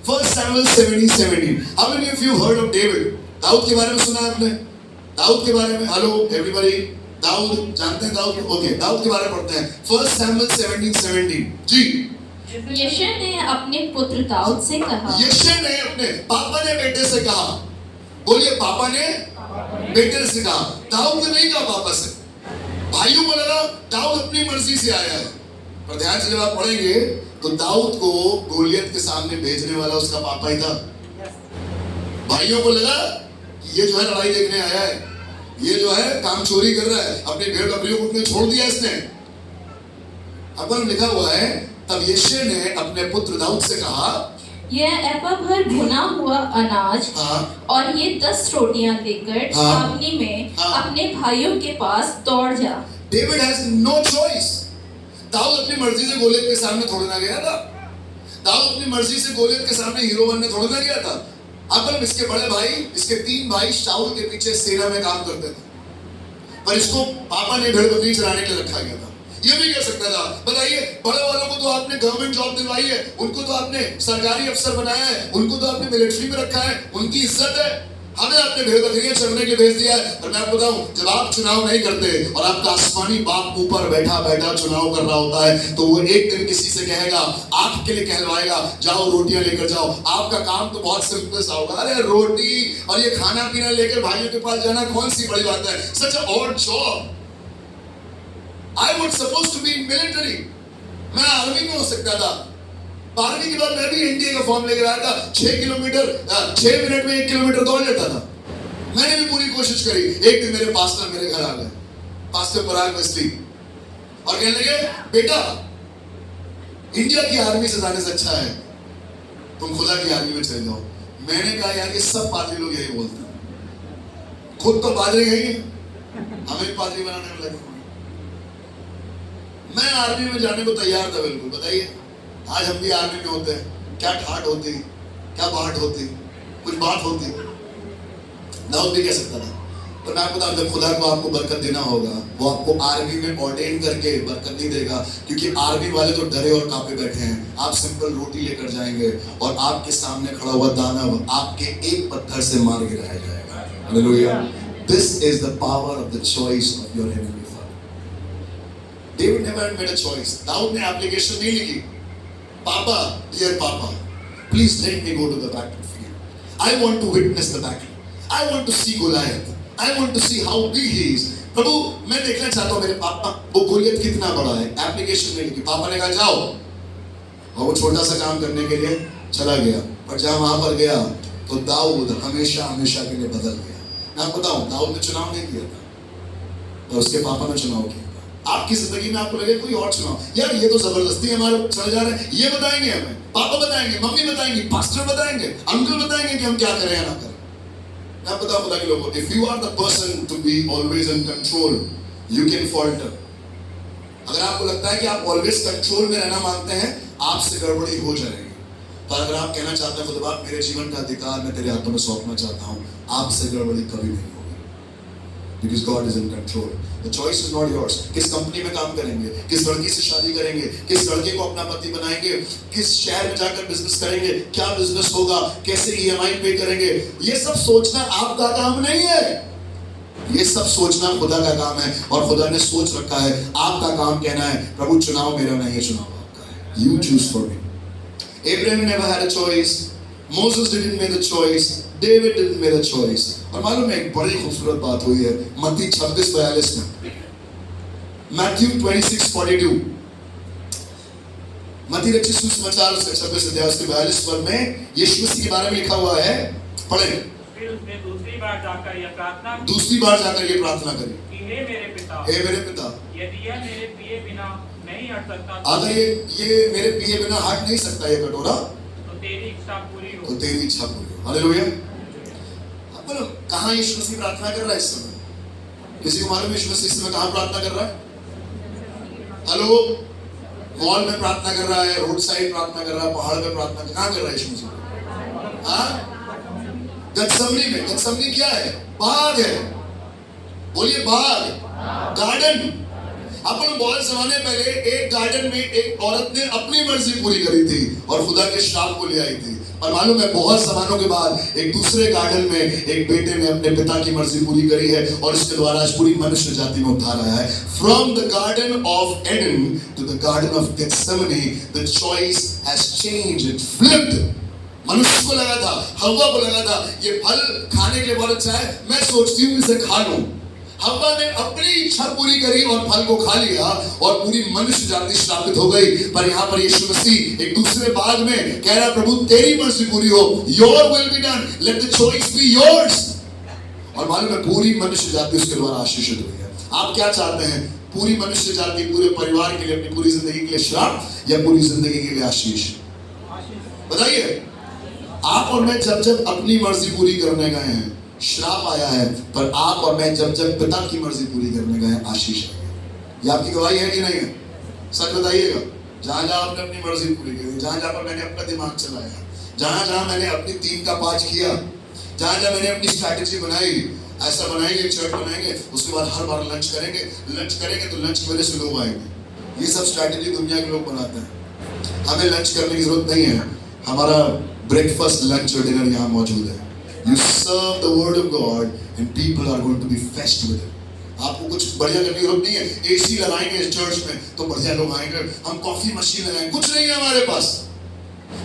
first Samuel 17:17। How many of you heard of David? दाऊद के बारे में सुना आपने? दाऊद के बारे में, हेलो एवरीबॉडी, दाऊद जानते हैं दाऊद? ओके, दाऊद के बारे में पढ़ते हैं। फर्स्ट सैमुएल 17:17 जी। यिशै ने अपने पुत्र दाऊद से कहा, यिशै ने अपने पापा ने बेटे से कहा, बोलिए पापा ने बेटे से कहा, दाऊद ने नहीं कहा पापा से। भाइयों को लगा दाऊद अपनी मर्जी से आया है, पर ध्यान से जब आप पढ़ेंगे तो दाऊद को गोलियत के सामने भेजने वाला उसका पापा ही था। भाइयों को लगा कि ये जो है लड़ाई देखने आया है, ये जो है काम चोरी कर रहा है, अपनी भेड़ बकरियों को छोड़ दिया इसने। अब लिखा हुआ है तब यिशै ने अपने पुत्र दाऊद से कहा, यह एपा भर भुना हुआ अनाज और ये 10 रोटियां लेकर छावनी में अपने भाइयों के पास दौड़ जा। David has no choice. दाऊद अपनी मर्जी से गोलियत के सामने थोड़ा ना गया था। दाऊद अपनी मर्जी से गोलियत के सामने हीरो बनने थोड़ा ना गया था। अब इसके बड़े भाई, इसके 3 भाई शाऊल के पीछे सेना में काम करते थे, पर इसको पापा ने भेड़ बकरी चराने के लिए रखा गया था। ये भी कर सकता था। बताइए, बड़े वालों को तो आपने गवर्नमेंट जॉब दिलवाई है, उनको तो आपने सरकारी अफसर बनाया है, उनको तो आपने मिलिट्री में रखा है, उनकी इज्जत है। हमें आपने भेड़ बकरियां चरने के लिए भेज दिया है। और मैं आपको बताऊं, जब आप चुनाव नहीं करते और आपका आसमानी बाप ऊपर बैठा बैठा चुनाव कर रहा होता है तो वो एक दिन किसी से कहेगा, आपके लिए कहलवाएगा, जाओ रोटियां लेकर जाओ। आपका काम तो बहुत सिंपल सा होगा, अरे रोटी और ये खाना पीना लेकर भाइयों के पास जाना कौन सी बड़ी बात है। Such a odd job. I was supposed to be in military। मैं आर्मी में हो सकता था। 12वीं के बाद मैं भी एनडीए का फॉर्म लेकर आया था। 6 मिनट में 1 किलोमीटर दौड़ लेता था। मैंने भी पूरी कोशिश करी। एक दिन मेरे पास्टर मेरे घर आ गए, पास्टर पराग मिस्त्री, और कहने लगे, बेटा इंडिया की आर्मी से जाने से अच्छा है तुम खुदा की आर्मी में चले जाओ। मैंने कहा यार ये सब पादरी लोग यही बोलते हैं, खुद तो पादरी है ही, हमें पादरी बनाने में लगे। मैं आर्मी में जाने को तैयार था बिल्कुल। बताइए आज हम भी आर्मी में होते हैं, क्या ठाट होती, क्या बाट होती, कुछ बात होती। दाऊद भी कह सकता था, पर मैं आपको बताऊं, जब खुदा को आपको बरकत देना होगा वो आपको आर्मी में ऑर्डेन करके बरकत नहीं देगा, क्योंकि आर्मी वाले तो डरे और कांपे बैठे हैं। आप सिंपल रोटी लेकर जाएंगे और आपके सामने खड़ा हुआ दानव आपके एक पत्थर से मार गिराया जाएगा। Hallelujah. This is the power of the choice of your heavenly father. David never made a choice। दाऊद ने एप्लीकेशन नहीं लिखी, पापा, dear पापा, please let me go to the battlefield। I want to witness the battle। I want to see Goliath। I want to see how big he is। प्रभु मैं देखना चाहता हूँ मेरे पापा वो गोलियत कितना बड़ा है। एप्लीकेशन नहीं लिखी। पापा ने कहा जाओ, और वो छोटा सा काम करने के लिए चला गया, पर जहाँ वहां पर गया तो दाऊद हमेशा हमेशा के लिए बदल गया। मैं आपको बताऊं, दाऊद ने चुनाव नहीं किया था, तो उसके पापा ने चुनाव किया। आपकी जिंदगी में आपको लगे कोई और चुनाव, यार ये तो जबरदस्ती हमारे चले जा रहे हैं, ये बताएंगे हमें, पापा बताएंगे, मम्मी बताएंगे, पास्टर बताएंगे, अंकल बताएंगे कि हम क्या करें या ना करें। मैं बता खुदा के लोगों, if you are the person to be always in control you can falter. अगर आपको लगता है कि आप ऑलवेज कंट्रोल में रहना मांगते हैं, आपसे गड़बड़ी हो जाएगी। पर अगर आप कहना चाहते हैं खुदा मेरे जीवन का अधिकार मैं तेरे हाथों में सौंपना चाहता हूं, आपसे गड़बड़ी कभी नहीं होगी, because God is in control। The choice is not yours। किस कंपनी में काम करेंगे, किस लड़की से शादी करेंगे, किस लड़के को अपना पति बनाएंगे, किस शहर में जाकर बिजनेस करेंगे, क्या बिजनेस होगा, कैसे EMI पे करेंगे, ये सब सोचना आपका काम नहीं है। ये सब सोचना खुदा का काम है, और खुदा ने सोच रखा है। आपका काम कहना है प्रभु चुनाव मेरा नहीं है, चुनाव आपका है। You choose for me। Abraham never had a choice। Moses didn't make a choice। David didn't make a choice। और मालूम है एक बड़ी खूबसूरत बात हुई है मत्ती 26:42 में। Matthew 26:42। मत्ती रचित सुसमाचार 26 अध्याय उसके 42 पद में यीशु मसीह के बारे में लिखा हुआ है, पढ़े। फिर उसने दूसरी बार जाकर ये प्रार्थना करी, कि हे मेरे पिता, हे मेरे पिता, यदि यह मेरे पिए बिना नहीं हट सकता अगर ये मेरे पिए बिना हट नहीं सकता ये कटोरा, तो तेरी इच्छा पूरी हो। तो तेरी इच्छा पूरी हो। हालेलुया। अब बोलो कहाँ यीशु मसीह प्रार्थना कर रहा है इस समय? किसी को मालूम यीशु मसीह इस समय कहाँ प्रार्थना कर रहा है? हेलो, मॉल में प्रार्थना कर रहा है, रोड साइड प्रार्थना कर रहा है, पहाड़ पे प्रार्थना कहाँ कर रहा है यीशु मसीह? हाँ, गethsemane में। गethsemane क्या है? बाग है। बोलिए बाग, गार्डन। अपन बहुत जमाने पहले एक गार्डन में एक औरत ने अपनी मर्जी पूरी करी थी और खुदा के श्राप को ले आई थी। और मालूम है बहुत जमानों के बाद एक दूसरे गार्डन में एक बेटे ने अपने पिता की मर्जी पूरी करी है और इसके द्वारा आज पूरी मनुष्य जाति में उद्धार आया है। From the garden of Eden to the garden of Gethsemane, the choice has changed, it flipped. मनुष्य को लगा था, हव्वा को लगा था ये फल खाने के लिए बहुत अच्छा है, मैं सोचती हूँ इसे खा लूं। हव्वा ने अपनी इच्छा पूरी करी और फल को खा लिया और पूरी मनुष्य जाति श्रापित हो गई। पर यहाँ पर यीशु मसीह एक दूसरे बाग में कह रहा, प्रभु तेरी मर्जी पूरी हो, your will be done, let the choice be yours. और मालूम है पूरी मनुष्य जाति उसके द्वारा आशीषित हुई है। आप क्या चाहते हैं? पूरी मनुष्य जाति पूरे परिवार के लिए, अपनी पूरी जिंदगी के लिए श्राप या पूरी जिंदगी के लिए आशीष? बताइए। आप और मैं जब जब अपनी मर्जी पूरी करने गए हैं श्राप आया है, पर आप और मैं जब जब पिता की मर्जी पूरी करने गए आशीष है। ये आपकी गवाही है कि नहीं है? सच बताइएगा। जहां जहां आपने अपनी मर्जी पूरी की, जहां जहां पर मैंने अपना दिमाग चलाया, जहां जहां मैंने अपनी 3 का 5 किया, जहां जहां मैंने अपनी स्ट्रैटेजी बनाई, ऐसा बनाएंगे, चर्च बनाएंगे, उसके बाद हर बार लंच करेंगे तो लंच की वजह से लोग आएंगे। ये सब स्ट्रैटेजी दुनिया के लोग बनाते हैं। हमें लंच करने की जरूरत नहीं है। हमारा ब्रेकफास्ट, लंच और डिनर यहाँ मौजूद है। You serve the word of God and people are going to be fetched with it. आपको कुछ बढ़िया करने की जरूरत नहीं है। एसी लगाएंगे इस चर्च में तो बढ़िया लोग आएंगे, हम कॉफी मशीन लगाएंगे, कुछ नहीं है हमारे पास।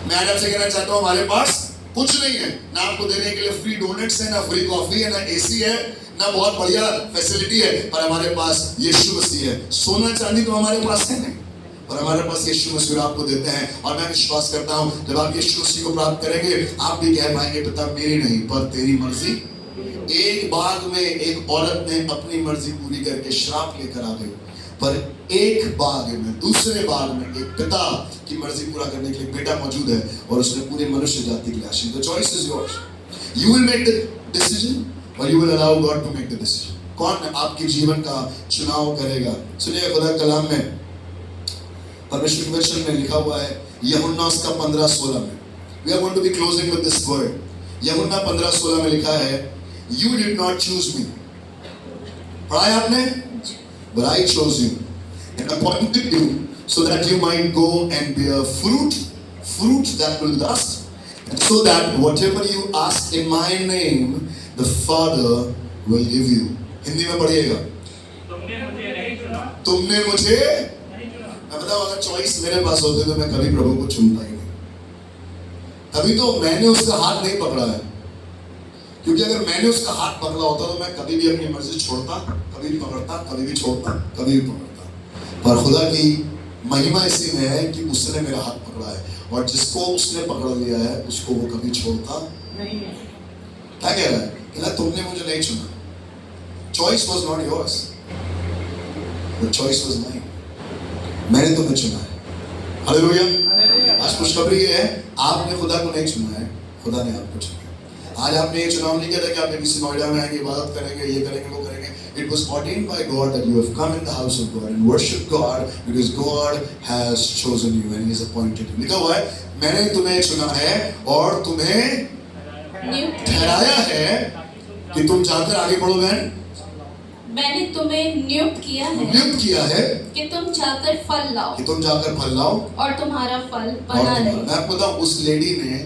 मैं आज आपसे कहना चाहता हूँ हमारे पास कुछ नहीं है। ना आपको देने के लिए फ्री डोनट्स है, ना फ्री कॉफी है, ना एसी है, ना बहुत बढ़िया फैसिलिटी है, पर हमारे पास यीशु मसीह है। सोना चांदी तो हमारे पास है नहीं, और हमारे पास यीशु मसीह आपको देते हैं। और मैं विश्वास करता हूं जब आप यीशु मसीह को प्राप्त करेंगे आप भी कह पाएंगे, पिता मेरी नहीं पर तेरी मर्जी। एक बाग में एक औरत ने अपनी मर्जी पूरी करके श्राप लेकर आ गई, पर एक बाग में, दूसरे बाग में एक पिता की मर्जी पूरा करने के लिए बेटा मौजूद है और उसने पूरी मनुष्य जाति के लिए आशीष। The choice is yours. You will make the decision और you will allow God to make the decision. कौन आपके जीवन का चुनाव करेगा? सुनिए खुदा कलाम में, परमेश्वर के वचन में लिखा हुआ है यूहन्ना उसका 15:16 में। We are going to be closing with this word. यूहन्ना 15:16 में लिखा है, You did not choose me. पढ़ा है आपने? But I chose you and appointed you so that you might go and bear fruit that will last, and so that whatever you ask in my name, the Father will give you. Hindi में पढ़िएगा। तुमने मुझे नहीं चुना। तुमने मुझे मैं बताऊं, अगर चॉइस मेरे पास होती तो मैं कभी प्रभु को चुनता ही नहीं। तभी तो मैंने उसका हाथ नहीं पकड़ा है, क्योंकि अगर मैंने उसका हाथ पकड़ा होता तो मैं कभी भी अपनी मर्जी छोड़ता, कभी भी पकड़ता, कभी भी छोड़ता, कभी भी पकड़ता। पर खुदा की महिमा इसी में है कि उसने मेरा हाथ पकड़ा है, और जिसको उसने पकड़ लिया है उसको वो कभी छोड़ता नहीं है। क्या कह रहा है? कहना तुमने मुझे नहीं चुना। Choice was not yours, the choice was mine. मैंने तुम्हें चुना है। हालेलुया। आज खुशखबरी ये है, आपने खुदा को नहीं चुना है, खुदा ने आपको चुना है। आज आपने ये चुनाव नहीं किया था कि आप किसी नोएडा में आएंगे, इबादत करेंगे, ये करेंगे, वो करेंगे। It was ordained by God that you have come in the house of God and worship God because God has chosen you and He has appointed you. लिखा हुआ है, मैंने तुम्हें चुना है और तुम्हें ठहराया है कि तुम जाकर आगे बढ़ो। मैंने तुम्हें नियुक्त किया है कि तुम जाकर फल लाओ और तुम्हारा फल बना रहे। मैं आपको बताऊं, उस लेडी ने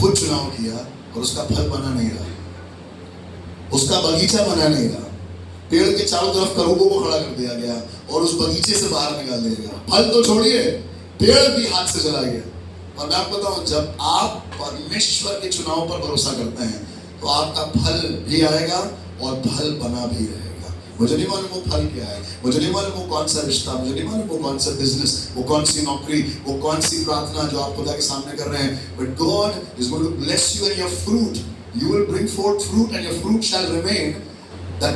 खुद चुनाव किया और उसका फल बना नहीं रहा, उसका बगीचा बना नहीं रहा। पेड़ के चारों तरफ करूबों को खड़ा कर दिया गया और उस बगीचे से बाहर निकाल दिया गया। फल तो छोड़िए, पेड़ भी हाथ से चला गया। और मैं आपको बताऊं, जब आप परमेश्वर के चुनाव पर भरोसा करते हैं तो आपका फल भी आएगा और फल बना भी रहेगा। मुझे नहीं मालूम वो फल क्या है, मुझे नहीं मालूम वो कौन सा रिश्ता, मुझे नहीं मालूम वो कौन सा बिजनेस, वो कौन सी नौकरी, वो कौन सी प्रार्थना जो आप खुदा के सामने कर रहे हैं। But God is going to bless you and your fruit, you will bring forth fruit and your fruit shall remain that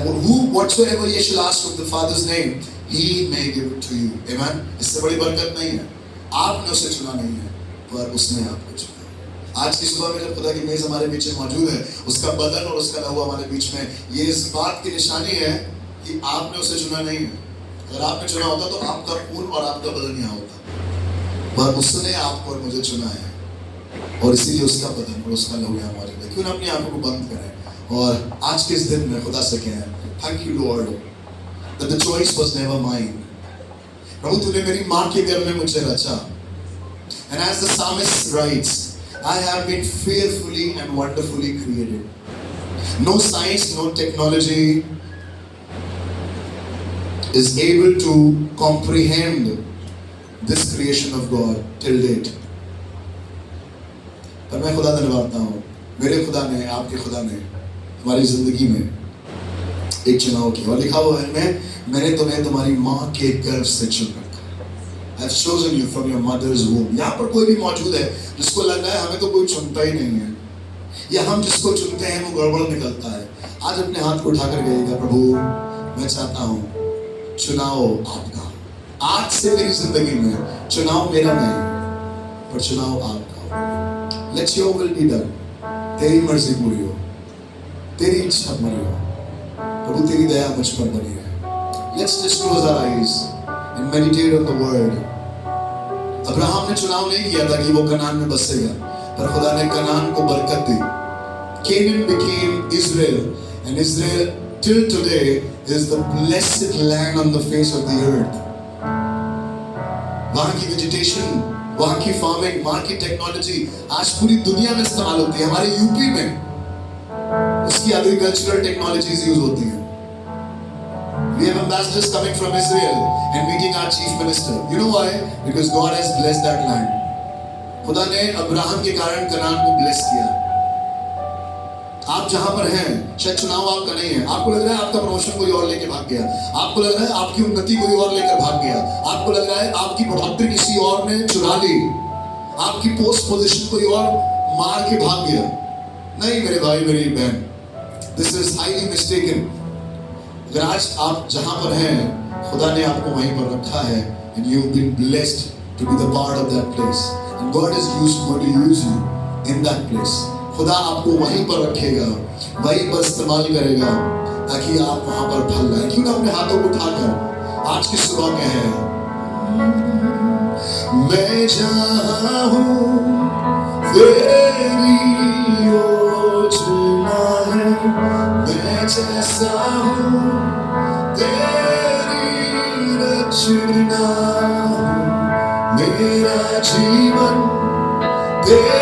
whatsoever ye shall ask of the Father's name, He may give it to you. Amen. इससे बड़ी बरकत नहीं है, आपने उसे चुना नहीं है, पर उसने आपको चुना है। आज की सुबह में जब खुदा की मेज हमारे बीच में मौजूद है, उसका बदन और उसका लहू हमारे बीच में, ये इस बात की निशानी है कि आपने उसे चुना नहीं है। अगर आपने चुना होता तो आपका खून और आपका बदन यहाँ होता, पर उसने आपको और मुझे चुना है, और इसीलिए उसका बदन और उसका लहू यहाँ मौजूद है। क्यों ना अपनी आंखों को बंद करें और आज के इस दिन में खुदा से कहें, thank you Lord that the choice was never mine. प्रभु तूने मेरी माँ के गर्भ में मुझे रचा, and as the psalmist writes, I have been fearfully and wonderfully created. No science, no technology is able to comprehend this creation of God till date. पर मैं खुदा धन्यवाद हूँ, मेरे खुदा ने, आपके खुदा ने हमारी जिंदगी में एक चुनाव किया, और लिखा हुआ है मैंने तुम्हें तुम्हारी माँ के गर्भ से चुन रखा। I've chosen you from your mother's womb. यहाँ पर कोई भी मौजूद है जिसको लग रहा है हमें तो कोई चुनता ही नहीं है, या हम जिसको चुनते हैं वो गड़बड़ निकलता है, आज अपने हाथ को उठाकर कहेगा, प्रभु मैं चाहता हूँ चुनाव आपका। आज से मेरी जिंदगी में चुनाव मेरा नहीं, पर चुनाव आपका। Let your will be done. तेरी मर्जी पूरी हो, तेरी इच्छा पूरी हो, प्रभु तेरी दया मुझ पर बनी है। Let's just close our eyes and meditate on the word. Abraham ने चुनाव नहीं किया था कि वो कनान में बसेगा, पर खुदा ने कनान को बरकत दी। Canaan became Israel, and Israel till today is the blessed land on the face of the earth. वहाँ की vegetation, वहाँ की फार्मिंग, वहाँ की टेक्नोलॉजी आज पूरी दुनिया में इस्तेमाल होती है। हमारे यूपी में उसकी एग्रीकल्चरल टेक्नोलॉजीज यूज होती हैं। We have ambassadors coming from Israel and meeting our chief minister. You know why? Because God has blessed that land. खुदा ने अब्राहम के कारण कनान को ब्लेस किया। आप जहां पर हैं, शायद चुनाव आपका नहीं है, आपको लग रहा है आपका प्रमोशन कोई और लेके भाग गया, आपको लग रहा है आपकी उन्नति कोई और लेकर भाग गया, आपको लग रहा है आपकी बढ़ोतरी किसी और ने चुरा ली, आपकी पोस्ट पोजीशन कोई और मार के भाग गया। नहीं मेरे भाई मेरी बहन, दिस इज हाईली मिस्टेकन। अगर आज आप जहां पर हैं, खुदा ने आपको वहीं पर रखा है, and you've been blessed to be the part of that place, and God is going to use you in that place. खुदा आपको वहीं पर रखेगा, वहीं पर इस्तेमाल करेगा ताकि आप वहां पर फल लाए। क्यों ना अपने हाथों को उठाकर आज की सुबह कहें, मैं जहां हूं तेरी योजना है, मैं जैसा हूं तेरी रचना हूं, मेरा जीवन तेरे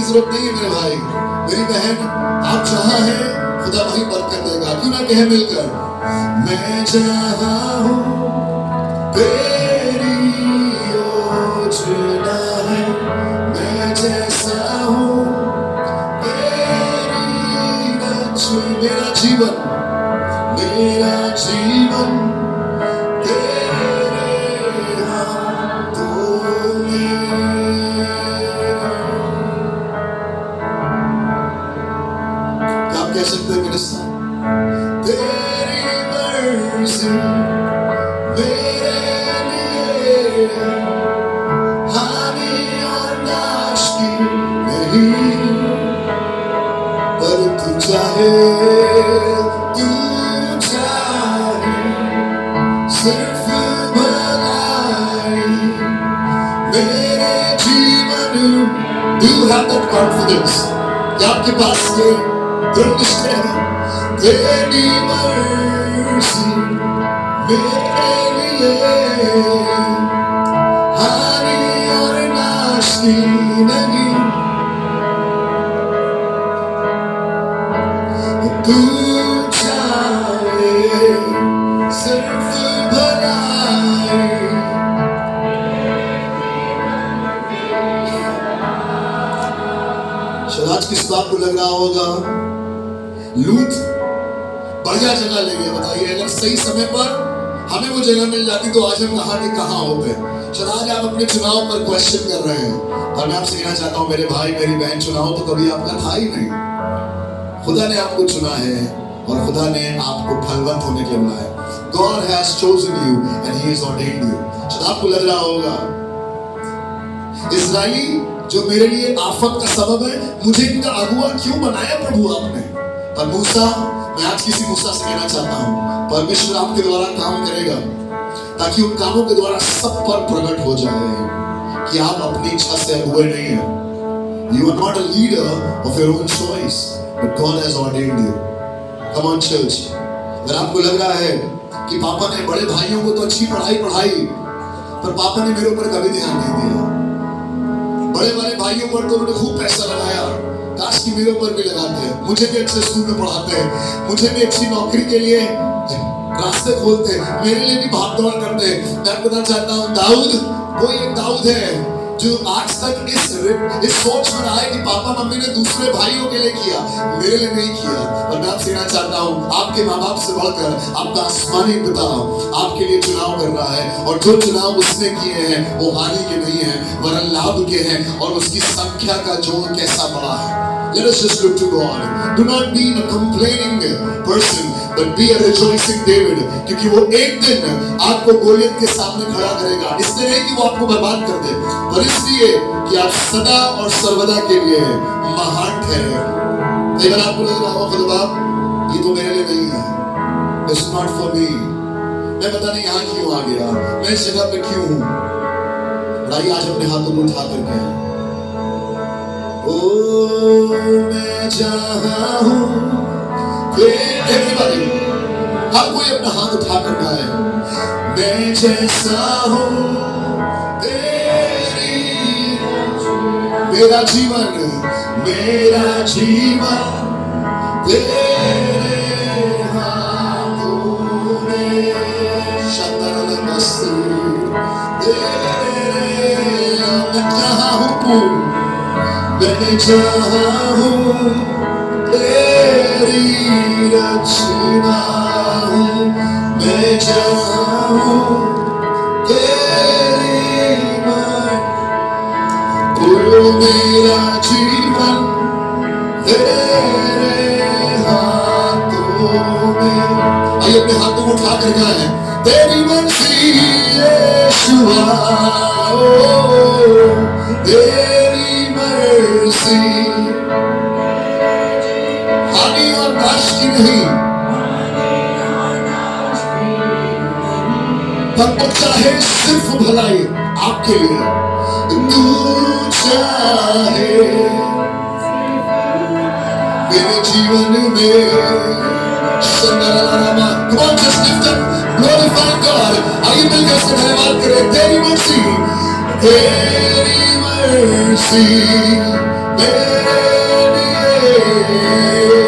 जरूरत नहीं है मेरे भाई मेरी बहन, आप जहां हैं खुदा वहीं बरकत देगा। क्यों ना कहे मिलकर, मैं जहां हूं तेरी योजना है, मैं जैसा हूं तेरी रचना, मेरा जीवन कह सकते हैं मेरे साथ, तेरी मर्जी मेरे लिए हानि और नाश की नहीं, पर तू चाहे सिर्फ भलाई मेरे जीवन। Do you have that confidence? क्या आपके पास ये दृढ़ निश्चय है, तेरी मर्जी मेरे लिए हानि और नाश की नहीं, तू चाहे सिर्फ भलाई। शायद आज किस बात को लग रहा होगा, लूत बढ़िया जगह ले गया। बताइए, अगर सही समय पर हमें वो जगह मिल जाती तो आज हम कहाँ के कहाँ होते। शायद आज आप अपने चुनाव पर क्वेश्चन कर रहे हैं, और मैं आपसे कहना चाहता हूं मेरे भाई मेरी बहन, चुनाव तो कभी आपका था ही नहीं। खुदा ने आपको चुना है और खुदा ने आपको फलवंत होने के लिए बुलाया। God has chosen you and He has ordained you. शायद आपको लग रहा होगा इस्राएली जो मेरे लिए आफत का सबब है, मुझे इनका अगुआ क्यों बनाया प्रभु आपने? पर मूसा, मैं आज किसी मूसा से कहना चाहता हूं, परमेश्वर आपके द्वारा काम करेगा ताकि उन कामों के द्वारा सब पर प्रकट हो जाए कि आप अपनी इच्छा से अगुए नहीं हैं। You are not a leader of your own choice, but God has ordained you. Come on church. अगर आपको लग रहा है कि पापा ने बड़े भाइयों को तो अच्छी पढ़ाई पढ़ाई, पर पापा ने मेरे ऊपर कभी ध्यान नहीं दिया। बड़े वाले भाइयों पर तो उन्होंने खूब पैसा लगाया, काश कि मेरे ऊपर भी लगाते हैं, मुझे भी अच्छे स्कूल में पढ़ाते हैं, मुझे भी अच्छी नौकरी के लिए रास्ते खोलते हैं, मेरे लिए भी भाग दौड़ करते हैं। मैं बताना चाहता हूँ दाऊद, कोई एक दाऊद है जो आज तक इस सोच में रहा है कि पापा मम्मी ने दूसरे भाइयों के लिए किया, मेरे लिए नहीं किया। और मैं आपसे कहना चाहता हूँ, आपके माँ बाप से बढ़कर आपका आसमानी पिता आपके लिए चुनाव कर रहा है, और जो चुनाव उसने किए हैं वो हानि के नहीं है वरन लाभ के हैं, और उसकी संख्या का जोड़ कैसा बड़ा है। Let us just look to God. Do not be a complaining person, but be a rejoicing David. क्योंकि वो एक दिन आपको गोलियत के सामने खड़ा करेगा, इसलिए नहीं कि वो आपको बर्बाद कर दे, पर इसलिए कि आप सदा और सर्वदा के लिए महान ठहरे। अगर आपको लग रहा हो खुदा ये तो मेरे लिए नहीं है, It's not for me, मैं पता नहीं यहाँ क्यों आ गया, मैं इस जगह पे क्यों हूँ, आइए आज अपने हाथों को उठा करके ओ मैं जहाँ हूँ, everybody, हर कोई अपना हाथ उठा कर गाए, मैं जैसा हूँ तेरी, मेरा जीवन तेरे हाथों में, शतरंज मस्ती तेरे, मैं जहाँ हूँ मैं जहाँ हूँ तेरी रचना हूँ, मैं जहाँ हूँ तेरी ओ मेरा जीवन तेरे हाथों में। आइए अपने हाथों को उठा कर गाएं, तेरी मर्जी यीशुआ, तेरी मर्जी हानि और नाश की नहीं, पर चाहे सिर्फ भलाई आपके लिए, तू चाहे मेरे जीवन में संगरामा, come on just lift up, glorify God, आइए मिलकर से धन्यवाद करें, तेरी मर्जी मेरे लिए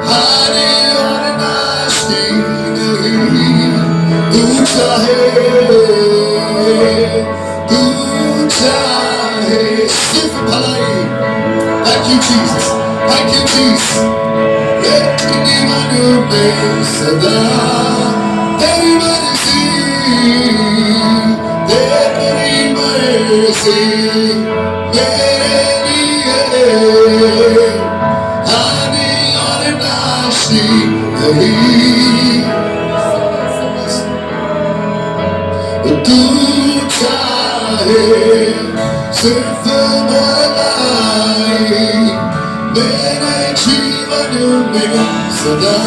हानि और नाश की नहीं, तू चाहे सिर्फ भलाई। Thank you Jesus, thank you Jesus, मेरे जीवन में सदा तेरी मर्जी मेरे लिए हानि और नाश नहीं, तू चाहे सिर्फ भलाई मेरे जीवन में सदा,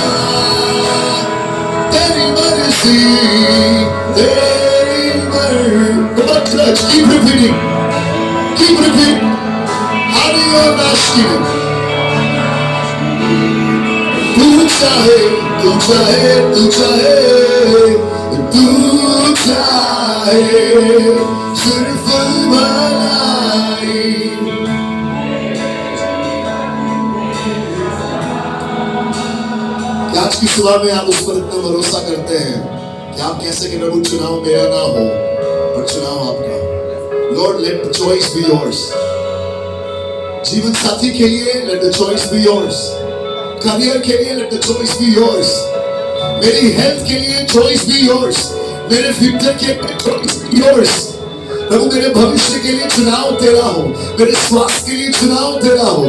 तेरी मर्जी तेरी मर्जी, keep repeating, हानि और नाश की नहीं, तू चाहे तू चाहे तू चाहे तू चाहे सिर्फ भलाई। आज की सुबह में आप उस पर इतना भरोसा करते हैं कि आप कैसे कि प्रभु चुनाव मेरा ना हो और चुनाव आपका। Lord, let the choice be yours. जीवन साथी के लिए let the choice be yours. Career के लिए let the choice be yours. मेरी हेल्थ के लिए choice be yours. मेरे फ्यूचर के choice be yours. प्रभु मेरे भविष्य के लिए चुनाव तेरा हो, मेरे स्वास्थ्य के लिए चुनाव तेरा हो।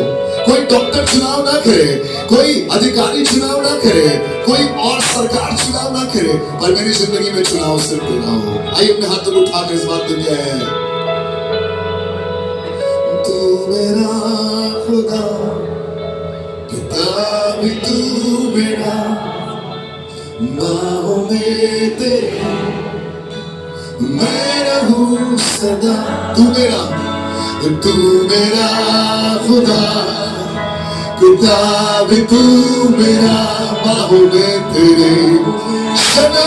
कोई डॉक्टर चुनाव ना करे, कोई अधिकारी चुनाव ना करे, कोई और सरकार चुनाव ना करे, पर मेरी जिंदगी में चुनाव सिर्फ तेरा हो। आइए अपने हाथों को उठाकर इस बात को क्या है, तू मेरा खुदा, पिता भी तू मेरा, बाहों में तेरे मैं रहूं सदा। तू मेरा खुदा, पिता भी तू मेरा, बाहों में तेरे सदा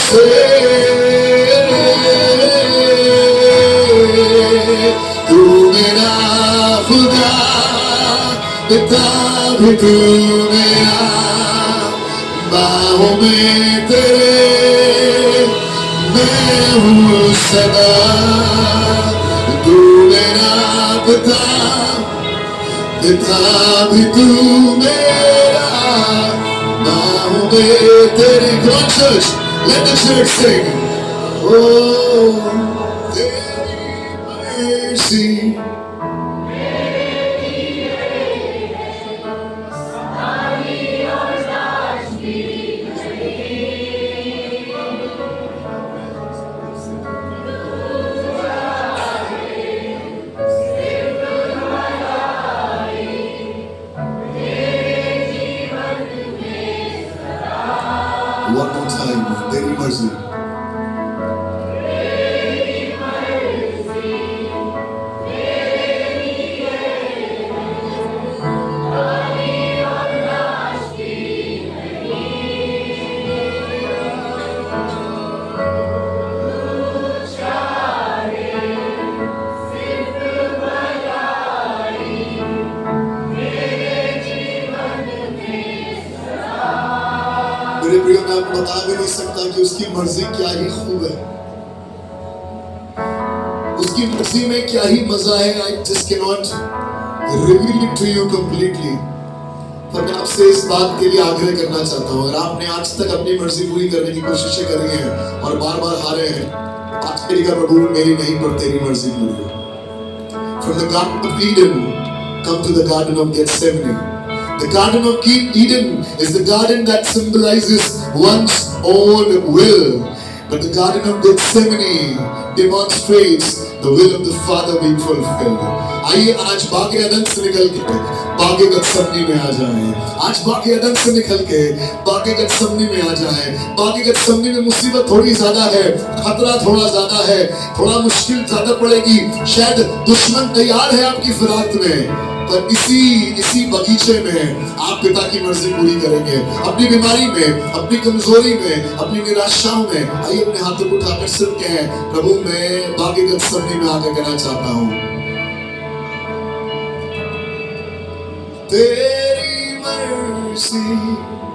से। तू मेरा खुदा, पिता भी तू मेरा, बाहों में तेरे मैं हूँ सदा। तू मेरा पिता, पिता भी तू मेरा, बाहों में तेरे। Come on church, let the church sing. Oh, तेरी mercy. One more time, तेरी मर्जी। मेरे प्रियो, मैं आपको बता भी नहीं सकता कि उसकी मर्जी क्या ही खूब है, उसकी मर्जी में क्या ही मजा है। I just cannot reveal it to you completely. पर मैं आपसे इस बात के लिए आग्रह करना चाहता हूँ, अगर आपने आज तक अपनी मर्जी पूरी करने की कोशिशें करी हैं और बार बार हारे हैं, आज कहेगा प्रभु मेरी नहीं पर तेरी मर्जी पूरी हो। From the Garden of Eden, come to the Garden of Gethsemane. The Garden of Eden is the garden that symbolizes one's own will, but the Garden of Gethsemane demonstrates the will of the Father being fulfilled. आइए आज बागे अदन से निकल के बागे गethsemane में आ जाएं। आज बागे अदन से निकल के बागे गethsemane में आ जाएं। बागे गethsemane में मुसीबत थोड़ी ज्यादा है, खतरा थोड़ा ज्यादा है, थोड़ा मुश्किल ज्यादा पड़ेगी, शायद दुश्मन तैयार है आपकी फिराक में, पर इसी बगीचे में आप पिता की मर्जी पूरी करेंगे। अपनी बीमारी में, अपनी कमजोरी में, अपनी निराशाओं में आइए अपने हाथों को उठाकर सिर्फ कहें, प्रभु मैं बागे गethsemane में आकर कहना चाहता हूँ, तेरी मर्जी